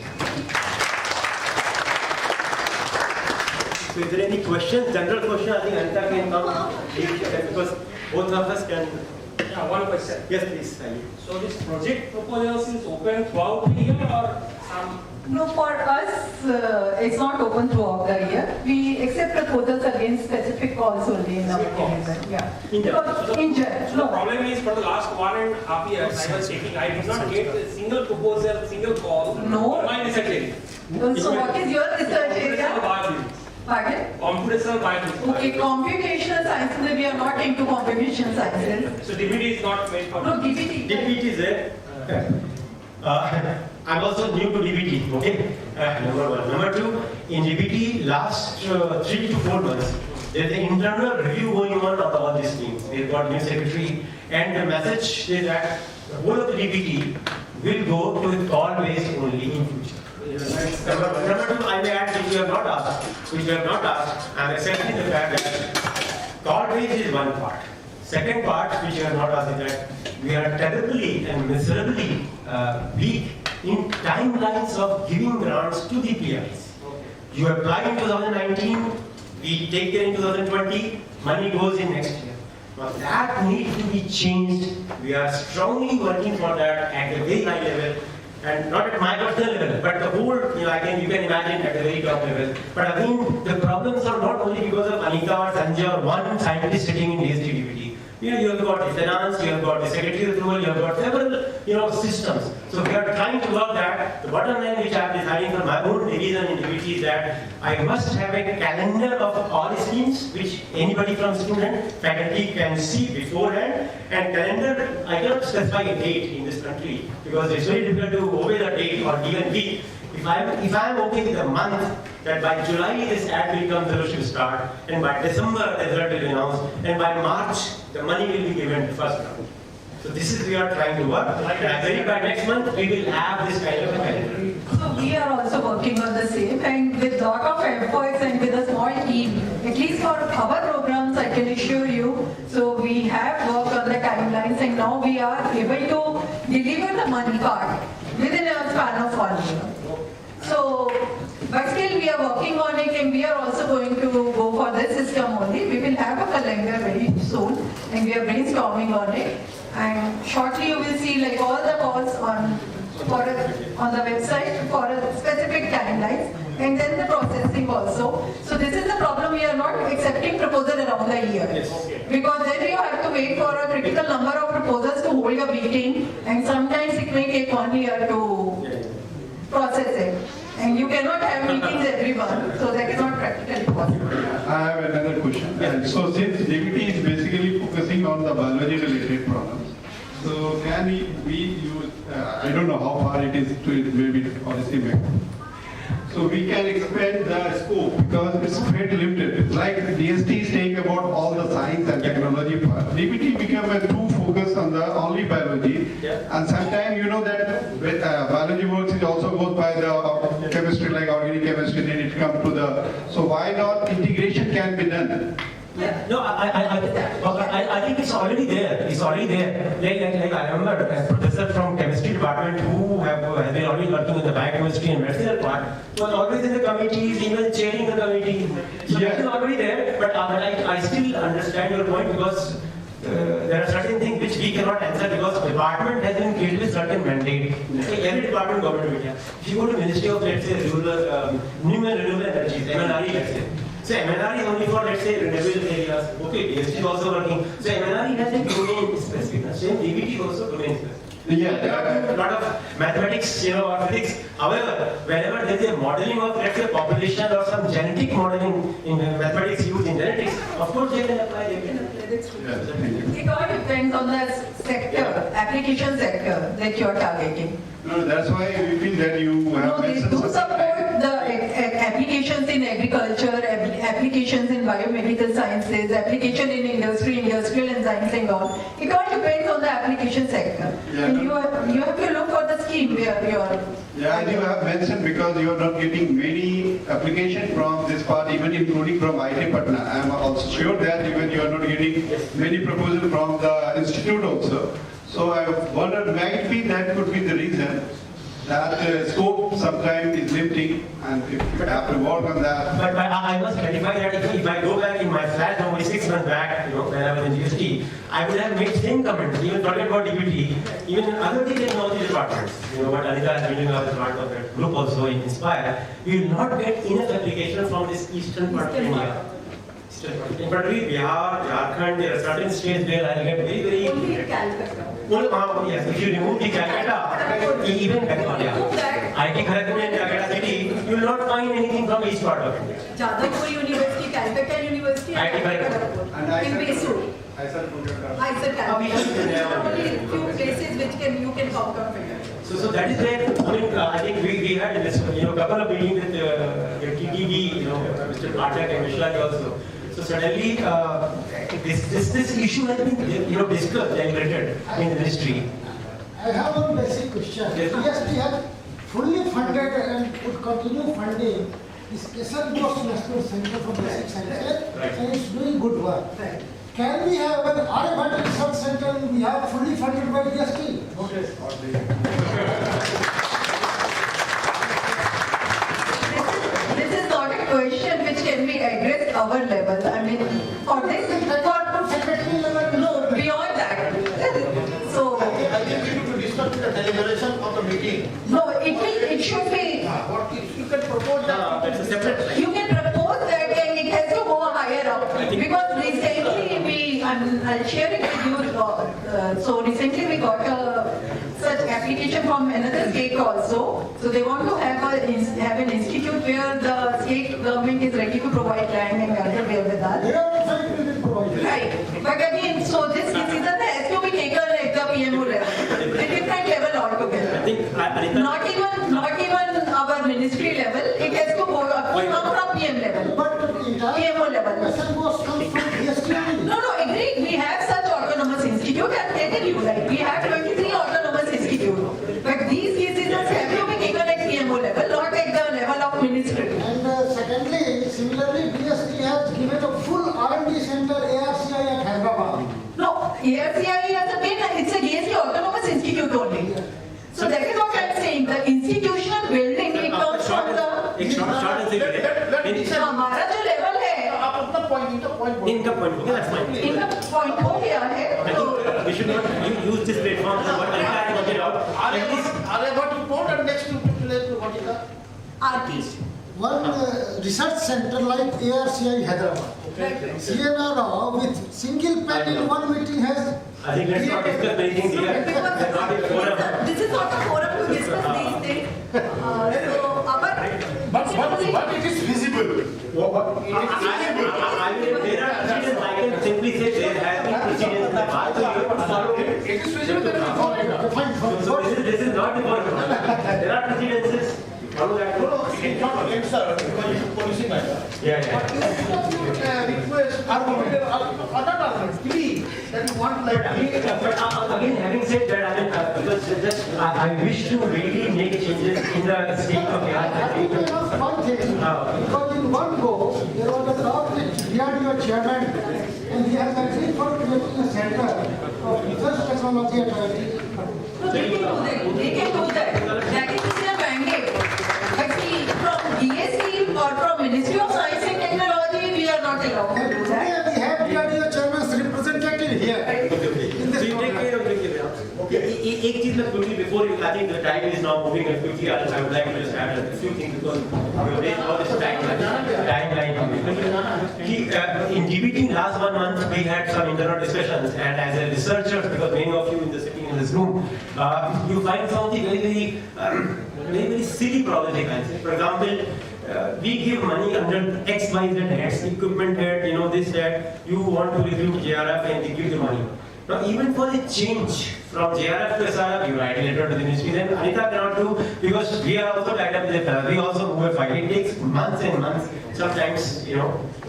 So is there any question? General question, I think Anita can come because both of us can. Yeah, one question. Yes, please. So this project proposals is open throughout the year or some? No, for us, it's not open throughout the year. We accept proposals against specific calls only in our calendar. Yeah. In general. So the problem is for the last 1.5 years I was checking, I did not get a single proposal, single call. No. In my research area. So what is your research area? Biophysics. Pardon? Computational biophysics. Okay, computational sciences, we are not into computational sciences. So DBT is not made for. No, DBT. DBT is there. I'm also new to DBT, okay? Number one. Number two, in DBT, last 3 to 4 months, there's an internal review going on of all these things. We've got new secretary, and the message is that the whole of the DBT will go to the call-based only in future. Number two, I may add, which you have not asked, I'm accepting the fact that call-based is one part. Second part, which you have not asked, is that we are terribly and miserably weak in timelines of giving grants to the PIs. You apply in 2019, we take it in 2020, money goes in next year. Now that needs to be changed. We are strongly working for that at a very high level. And not at my personal level, but the whole, you can imagine at a very top level. But again, the problems are not only because of Anita or Sanjay or one scientist sitting in DST-DBT. You have got the finance, you have got the secretary approval, you have got several, systems. So we are trying to work that. The bottom line which I am deciding for my own division in DBT is that I must have a calendar of all schemes which anybody from student, faculty can see beforehand. And calendar, I cannot specify a date in this country because it's very difficult to obey the date or even week. If I am okay with a month, that by July this ad will come, fellowship start, and by December the result will be announced, and by March the money will be given to first round. So this is we are trying to work. And I believe by next month we will have this kind of a calendar. So we are also working on the same, and with lot of efforts and with a small team, at least for our programs, I can assure you. So we have worked on the timelines, and now we are able to deliver the money part within a span of 1 year. So, but still we are working on it, and we are also going to go for this system only. We will have a calendar very soon, and we are brainstorming on it. And shortly you will see like all the calls on the website for a specific timelines, and then the processing also. So this is the problem, we are not accepting proposal around the year. Because then you have to wait for a critical number of proposals to hold a meeting, and sometimes it may take 1 year to process it. And you cannot have meetings every month, so that is not practically possible. I have another question. And so since DBT is basically focusing on the biology related problems, so can we use, I don't know how far it is to maybe policy make. So we can expand the scope because it's very limited. Like DST is saying about all the science and technology part. DBT became a true focus on the only biology. And sometimes you know that biology works, it also goes by the chemistry, like organic chemistry, then it comes to the, so why not integration can be done? Yeah. No, I think it's already there. It's already there. Like I remember a professor from chemistry department who has been already working in the biochemistry and medicinal part was always in the committees, even chairing the committee. So that is already there. But I still understand your point because there are certain things which we cannot answer because the department has been created with certain mandate. Every department government of India. If you go to Ministry of, let's say, New and Renewable Energies, MNRE, let's say. So MNRE is only for, let's say, renewable areas. Okay, DST is also working. So MNRE has a domain specific. Same DBT also domain specific. Yeah, there are a lot of mathematics, or physics. However, whenever there is a modeling of, let's say, population or some genetic modeling in mathematics used in genetics, of course they can apply. It all depends on the sector, application sector that you are targeting. No, that's why we feel that you have. No, they do support the applications in agriculture, applications in biomedical sciences, application in industry, industrial enzymes and all. It all depends on the application sector. Yeah, And you have to look for the scheme where you are. Yeah, and you have mentioned because you are not getting many applications from this part, even including from IIT Patna. I am also sure that even you are not getting many proposals from the institute also. So I wondered, might be that could be the reason that scope sometimes is limiting, and if you have to work on that. But I must clarify that if I go back in my flash memory 6 months back, when I was in GST, I would have made same comments, even talking about DBT, even in other technology departments. What Anita has been doing as part of that group also in Inspire, we will not get enough application from this eastern part of India. In particular, Bihar, Jharkhand, there are certain states where I get very. Only in Calcutta. Yes, if you remove the Calcutta, even IIT Kharagpur and Calcutta city, you will not find anything from east part of India. Jadavpur University, Calcutta University, and And in Mysore. I said, IIT Calcutta. Only few places which you can count on figure. So that is where I think we had this couple of meetings with TTD, Mr. Pathak and Mishra also. So suddenly this issue has been discussed and related in the ministry. I have one basic question. Yes, we have fully funded and would continue funding this SL National Center for Basic Sciences, and it's doing good work. Right. Can we have an Aryabhatta Research Center we have fully funded by DST? This is not a question which can be addressed our level. I mean, for this, Secretary level? no, beyond that. So, I think we need to discuss the deliberation of the meeting. no, it should be, What if you can propose that? That's a separate. you can propose that and it has to go higher up. Because recently I'll share it with you. So recently we got such application from another state also. So they want to have an institute where the state government is ready to provide land and other wherewithal. They are also will be provided. Right. But again, so this decision has to be taken at the PMO level, a different level altogether. I think Not even our ministry level. It has to go up, come from PM level. But the entire PMO level. SL comes from DST only. No, agreed. We have such autonomous institute. I'm telling you, like we have 23 autonomous institute. But these decisions have to be taken at PMO level, not at the level of ministry. And secondly, similarly, DST has given a full R&D center ARCI at Hyderabad. No, ARCI has again, it's a DST autonomous institute only. So that is what I'm saying. The institutional building, it comes from the. हमारा जो level है, आप अपना point, इनका point, that's fine. इनका point हो गया है. I think we should not use this platform as what I pointed out. Aryabhatta report and next you play what is the Artist. One research center like ARCI Hyderabad. CNR with single pen in one meeting has. I think let's not discuss many things here. That's not a forum. This is not a forum to discuss these things. but it is visible. There are precedents. I can simply say there have been precedents in the past. So you have to follow it. It is visible that we follow it. So this is not the forum. There are precedences. Follow that. No, it's not against sir, because it is policy matter. Yeah. But you request argument, not argument, plea that you want like. But again, having said that, I mean, because I wish to really make changes in the state of the art. I think there was one thing, because in one go, there was a talk with DRDO chairman, and he has agreed for creating a center of research technology at IIT. So they can do that. They can do that. That is their mandate. But see, from DST or from Ministry of Science and Technology, we are not allowed to And do that. today we have DRDO chairman's representative here. In this एक चीज मैं quickly before you, I think the time is now moving and quickly I would like to just add a few things because we raised all this timeline. In DBT last 1 month we had some internal discussions and as a researcher, because many of you in the sitting in this room, you find something very silly problem they can say. For example, we give money under XYZ heads, equipment head, this, that, you want to recruit JRF and they give the money. Now, even for the change from JRF to SRF, you write a letter to the ministry. Then Anita cannot do, because we are also tied up with the FRF. We also move a file. It takes months and months. Sometimes, a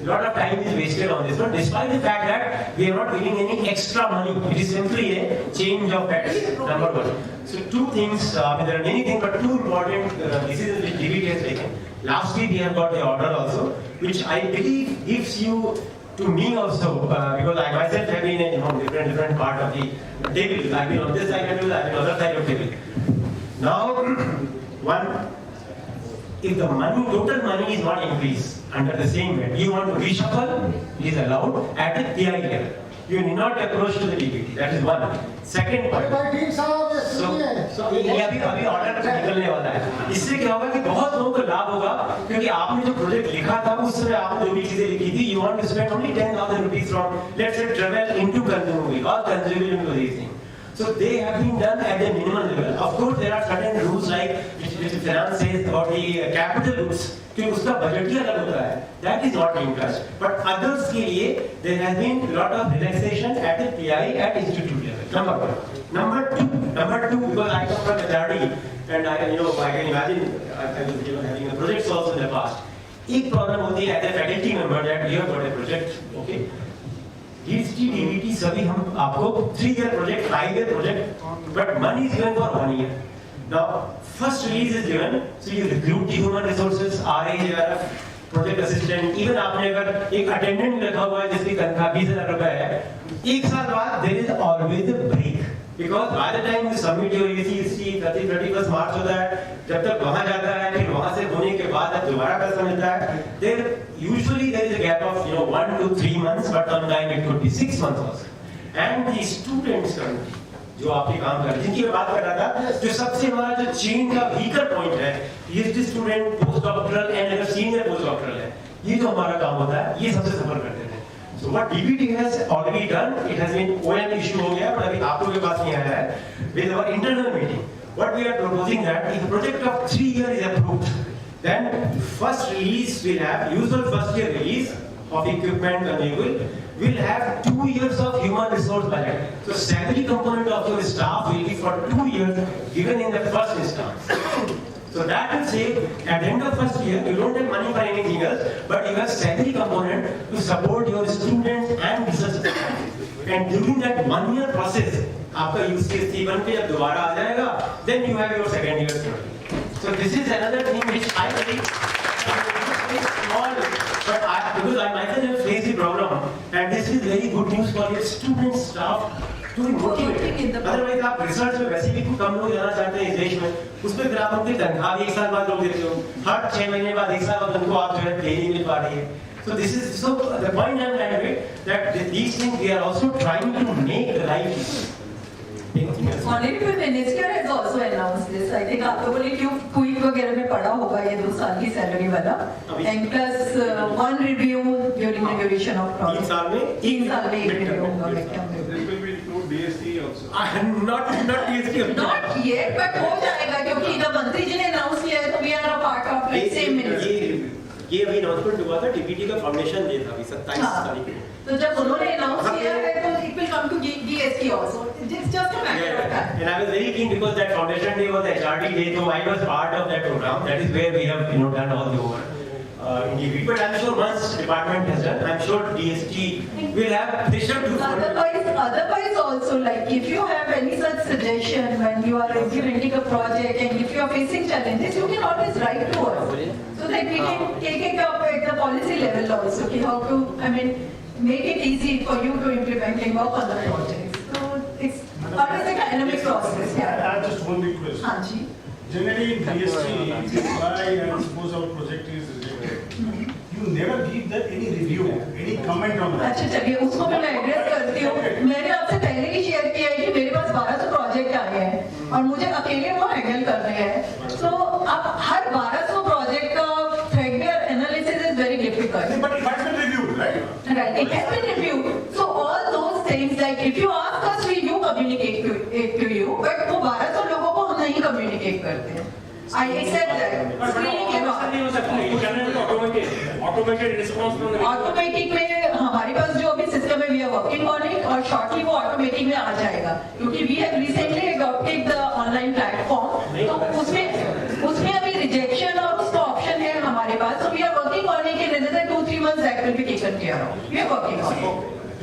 lot of time is wasted on this one, despite the fact that we are not giving any extra money. It is simply a change of heads, number one. So two things, there are many things, but two important decisions which DBT has taken. Last week we have got the order also, which I believe gives you, to me also, because I myself have been in different part of the table. I've been on this side of the table, I've been on the other side of the table. Now, one, if the total money is not increased under the same way, you want to reshuffle, it is allowed at the PI level. You need not approach to the DBT. That is one. Second point. So ये अभी order निकलने वाला है. इससे क्या होगा कि बहुत लोगों को लाभ होगा, क्योंकि आपने जो प्रोजेक्ट लिखा था उस समय आपने जो भी चीजें लिखी थी, you want to spend only 10,000 rupees from, let's say, travel into consumable or consumable into these things. So they have been done at the minimum level. Of course, there are certain rules like which finance says about the capital goods, कि उसका budget ही अलग होता है. That is not being touched. But others के लिए there has been lot of relaxation at the PI at institute level. Number one. Number two, because I come from HRD and I can imagine I was having a project also in the past. एक problem होती है as a faculty member that you have got a project, okay? DST, DBT सभी हम आपको 3-year project, 5-year project, but money is given for 1 year. Now, first release is given, so you recruit the human resources, RA, JRF, project assistant, even आपने अगर एक attendant रखा हुआ है जिसकी तनख्वाह 20,000 रुपए है, एक साल बाद there is always a break, because by the time you submit your EC 31st March होता है, जब तक वहाँ जाता है, फिर वहाँ से होने के बाद जब दोबारा पैसा मिलता है, usually there is a gap of 1 to 3 months, but sometimes it could be 6 months also. And the students currently, जो आपके काम कर रहे हैं, जिनकी मैं बात कर रहा था, जो सबसे हमारा जो चेन का वीकर पॉइंट है, PhD student, post doctoral and अगर सीनियर पोस्ट डॉक्टरल है, ये जो हमारा काम होता है, ये सबसे सफर करते थे. So what DBT has already done, it has been OM issue हो गया, पर अभी आप लोगों के पास नहीं आया है. With our internal meeting, what we are proposing that if a project of 3 years is approved, then first release will have usual first year release of equipment and will have 2 years of human resource budget. So salary component of your staff will be for 2 years given in the first instance. So that will say at the end of first year you don't have money for anything else, but you have salary component to support your students and research. And during that 1 year process, आपका use case C1 पे जब दोबारा आ जाएगा, then you have your second year theory. So this is another thing which I think is small, but because I myself have faced the problem, and this is very good news for your student staff to be motivated. Otherwise आप research में वैसे भी कम लोग जाना चाहते हैं इस देश में, उसमें फिर आप उनकी तनख्वाह भी 1 साल बाद लोग देते हो, हर 6 महीने बाद 1 साल बाद उनको आप जो है पे नहीं मिल पा रही है. So this is the point I'm trying to make, that these things we are also trying to make the life easy. Honorable Minister has also announced this. I think आप लोगों ने क्विक वगैरह में पढ़ा होगा ये 2 साल की सैलरी वाला, and plus 1 review during the duration of project. 3 साल में 1 review होगा. This will be include DST also. Not DST. Not yet, but हो जाएगा क्योंकि जब मंत्री जी ने announce किया है तो we are a part of like same ministry. ये अभी अनाउंसमेंट हुआ था, DBT का फाउंडेशन डे था अभी 27 तारीख को. तो जब उन्होंने अनाउंस किया है तो it will come to DST also. It's just a matter of time. And I was very keen because that foundation day was HRD day, so I was part of that program. That is where we have done all the work in DBT. But I'm sure once department has done, I'm sure DST will have pressure to. Otherwise also, like if you have any such suggestion when you are implementing a project and if you are facing challenges, you can always write to us. So that we can take it up at the policy level also, how to, make it easy for you to implement and work on the project. So it's always a dynamic process. I have just one request. Hanji. Generally in DST, if you apply and suppose our project is rejected, you never give the any review, any comment on that. अच्छा चलिए उसको मैं address करती हूँ. मैंने आपसे पहले ही share किया है कि मेरे पास 1200 प्रोजेक्ट आए हैं और मुझे अकेले वो हैंडल करने हैं. So अब हर 1200 प्रोजेक्ट का threadbare analysis is very difficult. But it has been reviewed, right? Right, it has been reviewed. So all those things like if you ask us, we do communicate to you, but वो 1200 लोगों को हम नहीं communicate करते हैं. I accept that. Screening के बाद. Automated response from the Automatic में हमारे पास जो अभी सिस्टम है we are working on it और शॉर्टली वो ऑटोमेटिक में आ जाएगा, क्योंकि we have recently adopted the online platform, तो उसमें अभी रिजेक्शन और उसका ऑप्शन है हमारे पास, so we are working on it. In another 2-3 months that will be taken care of. We are working on it.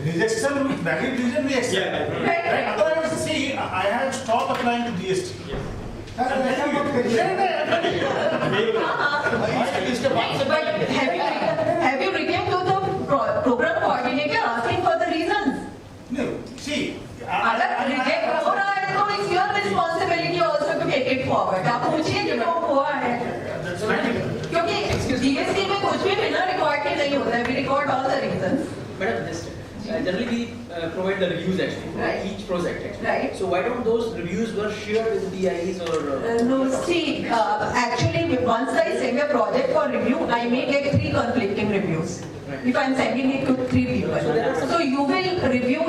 Rejection with valid reason we accept. Right. Otherwise, see, I have stopped applying to GST. But have you written to the program coordinator asking for the reasons? No, see. अगर reject हो रहा है तो it's your responsibility also to take it forward. आप पूछिए कि वो हुआ है, क्योंकि GST में कुछ भी बिना रिकॉर्ड के नहीं होता है. We record all the reasons. Madam, generally we provide the reviews actually for Right. each project actually. Right. So why don't those reviews were shared with PIs or? No, see, actually once I send a project for review, I may get 3 conflicting reviews. Right. If I'm sending it to 3 people. So you will review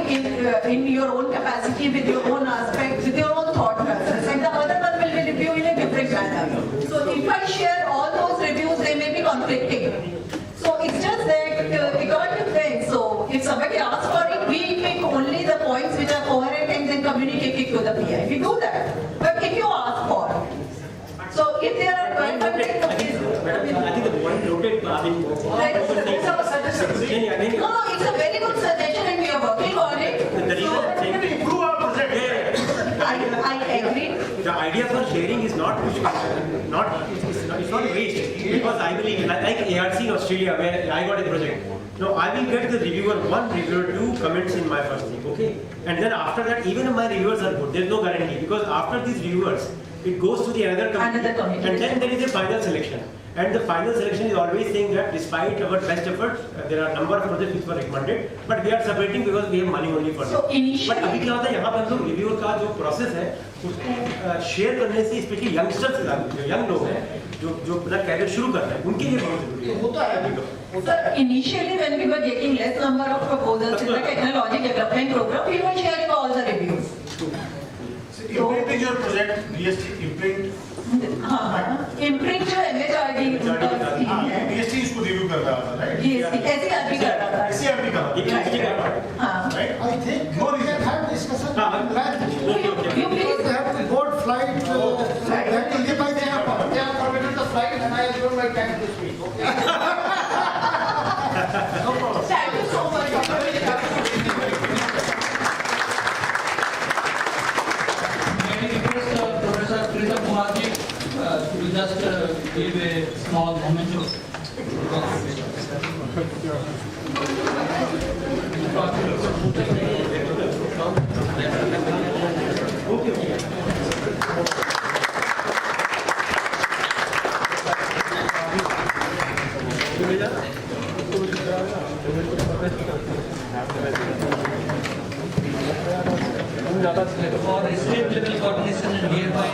in your own capacity, with your own aspect, with your own thought process, and the other one will be review in a different manner. So if I share all those reviews, they may be conflicting. So it's just that it all depends. So if somebody asks for it, we pick only the points which are coherent and then communicate it to the PI. We do that. But if you ask for, so if there are 1200 copies, I think the point noted, I mean, no, it's a very good suggestion and we are working on it. the reason I'm saying, Improve our project. I agree. the idea for sharing is not it's not waste, because I believe like ARC in Australia where I got a project. No, I will get the reviewer 1 reviewer 2 comments in my first thing, okay, and then after that even if my reviewers are good, there is no guarantee, because after these reviewers it goes to the another committee, and then there is a final selection. And the final selection is always saying that despite our best efforts, there are a number of projects which were recommended, but we are separating because we have money only for So them. initially, But अभी क्या होता है, यहाँ पे हम लोग reviewer का जो प्रोसेस है उसको शेयर करने से, स्पेशली यंगस्टर्स जो यंग लोग हैं जो अपना कैरियर शुरू कर रहे हैं, उनके लिए बहुत जरूरी है. होता है. so initially when we were getting less number of proposals in the technology development program, we were sharing all the reviews. Imprinting your project, GST imprint. हाँ, imprint जो MHRD GST इसको रिव्यू कर रहा था, right? GST ऐसे आदमी कर रहा था. ऐसे आदमी कर रहा था. हाँ. Right? I think we can have discussion on that. You please. We have to board flight. That will be by the airport. They have permitted the flight and I have given my time to speak. Okay. No problem. Thank you so much. To just give a small moment of for state level coordination and nearby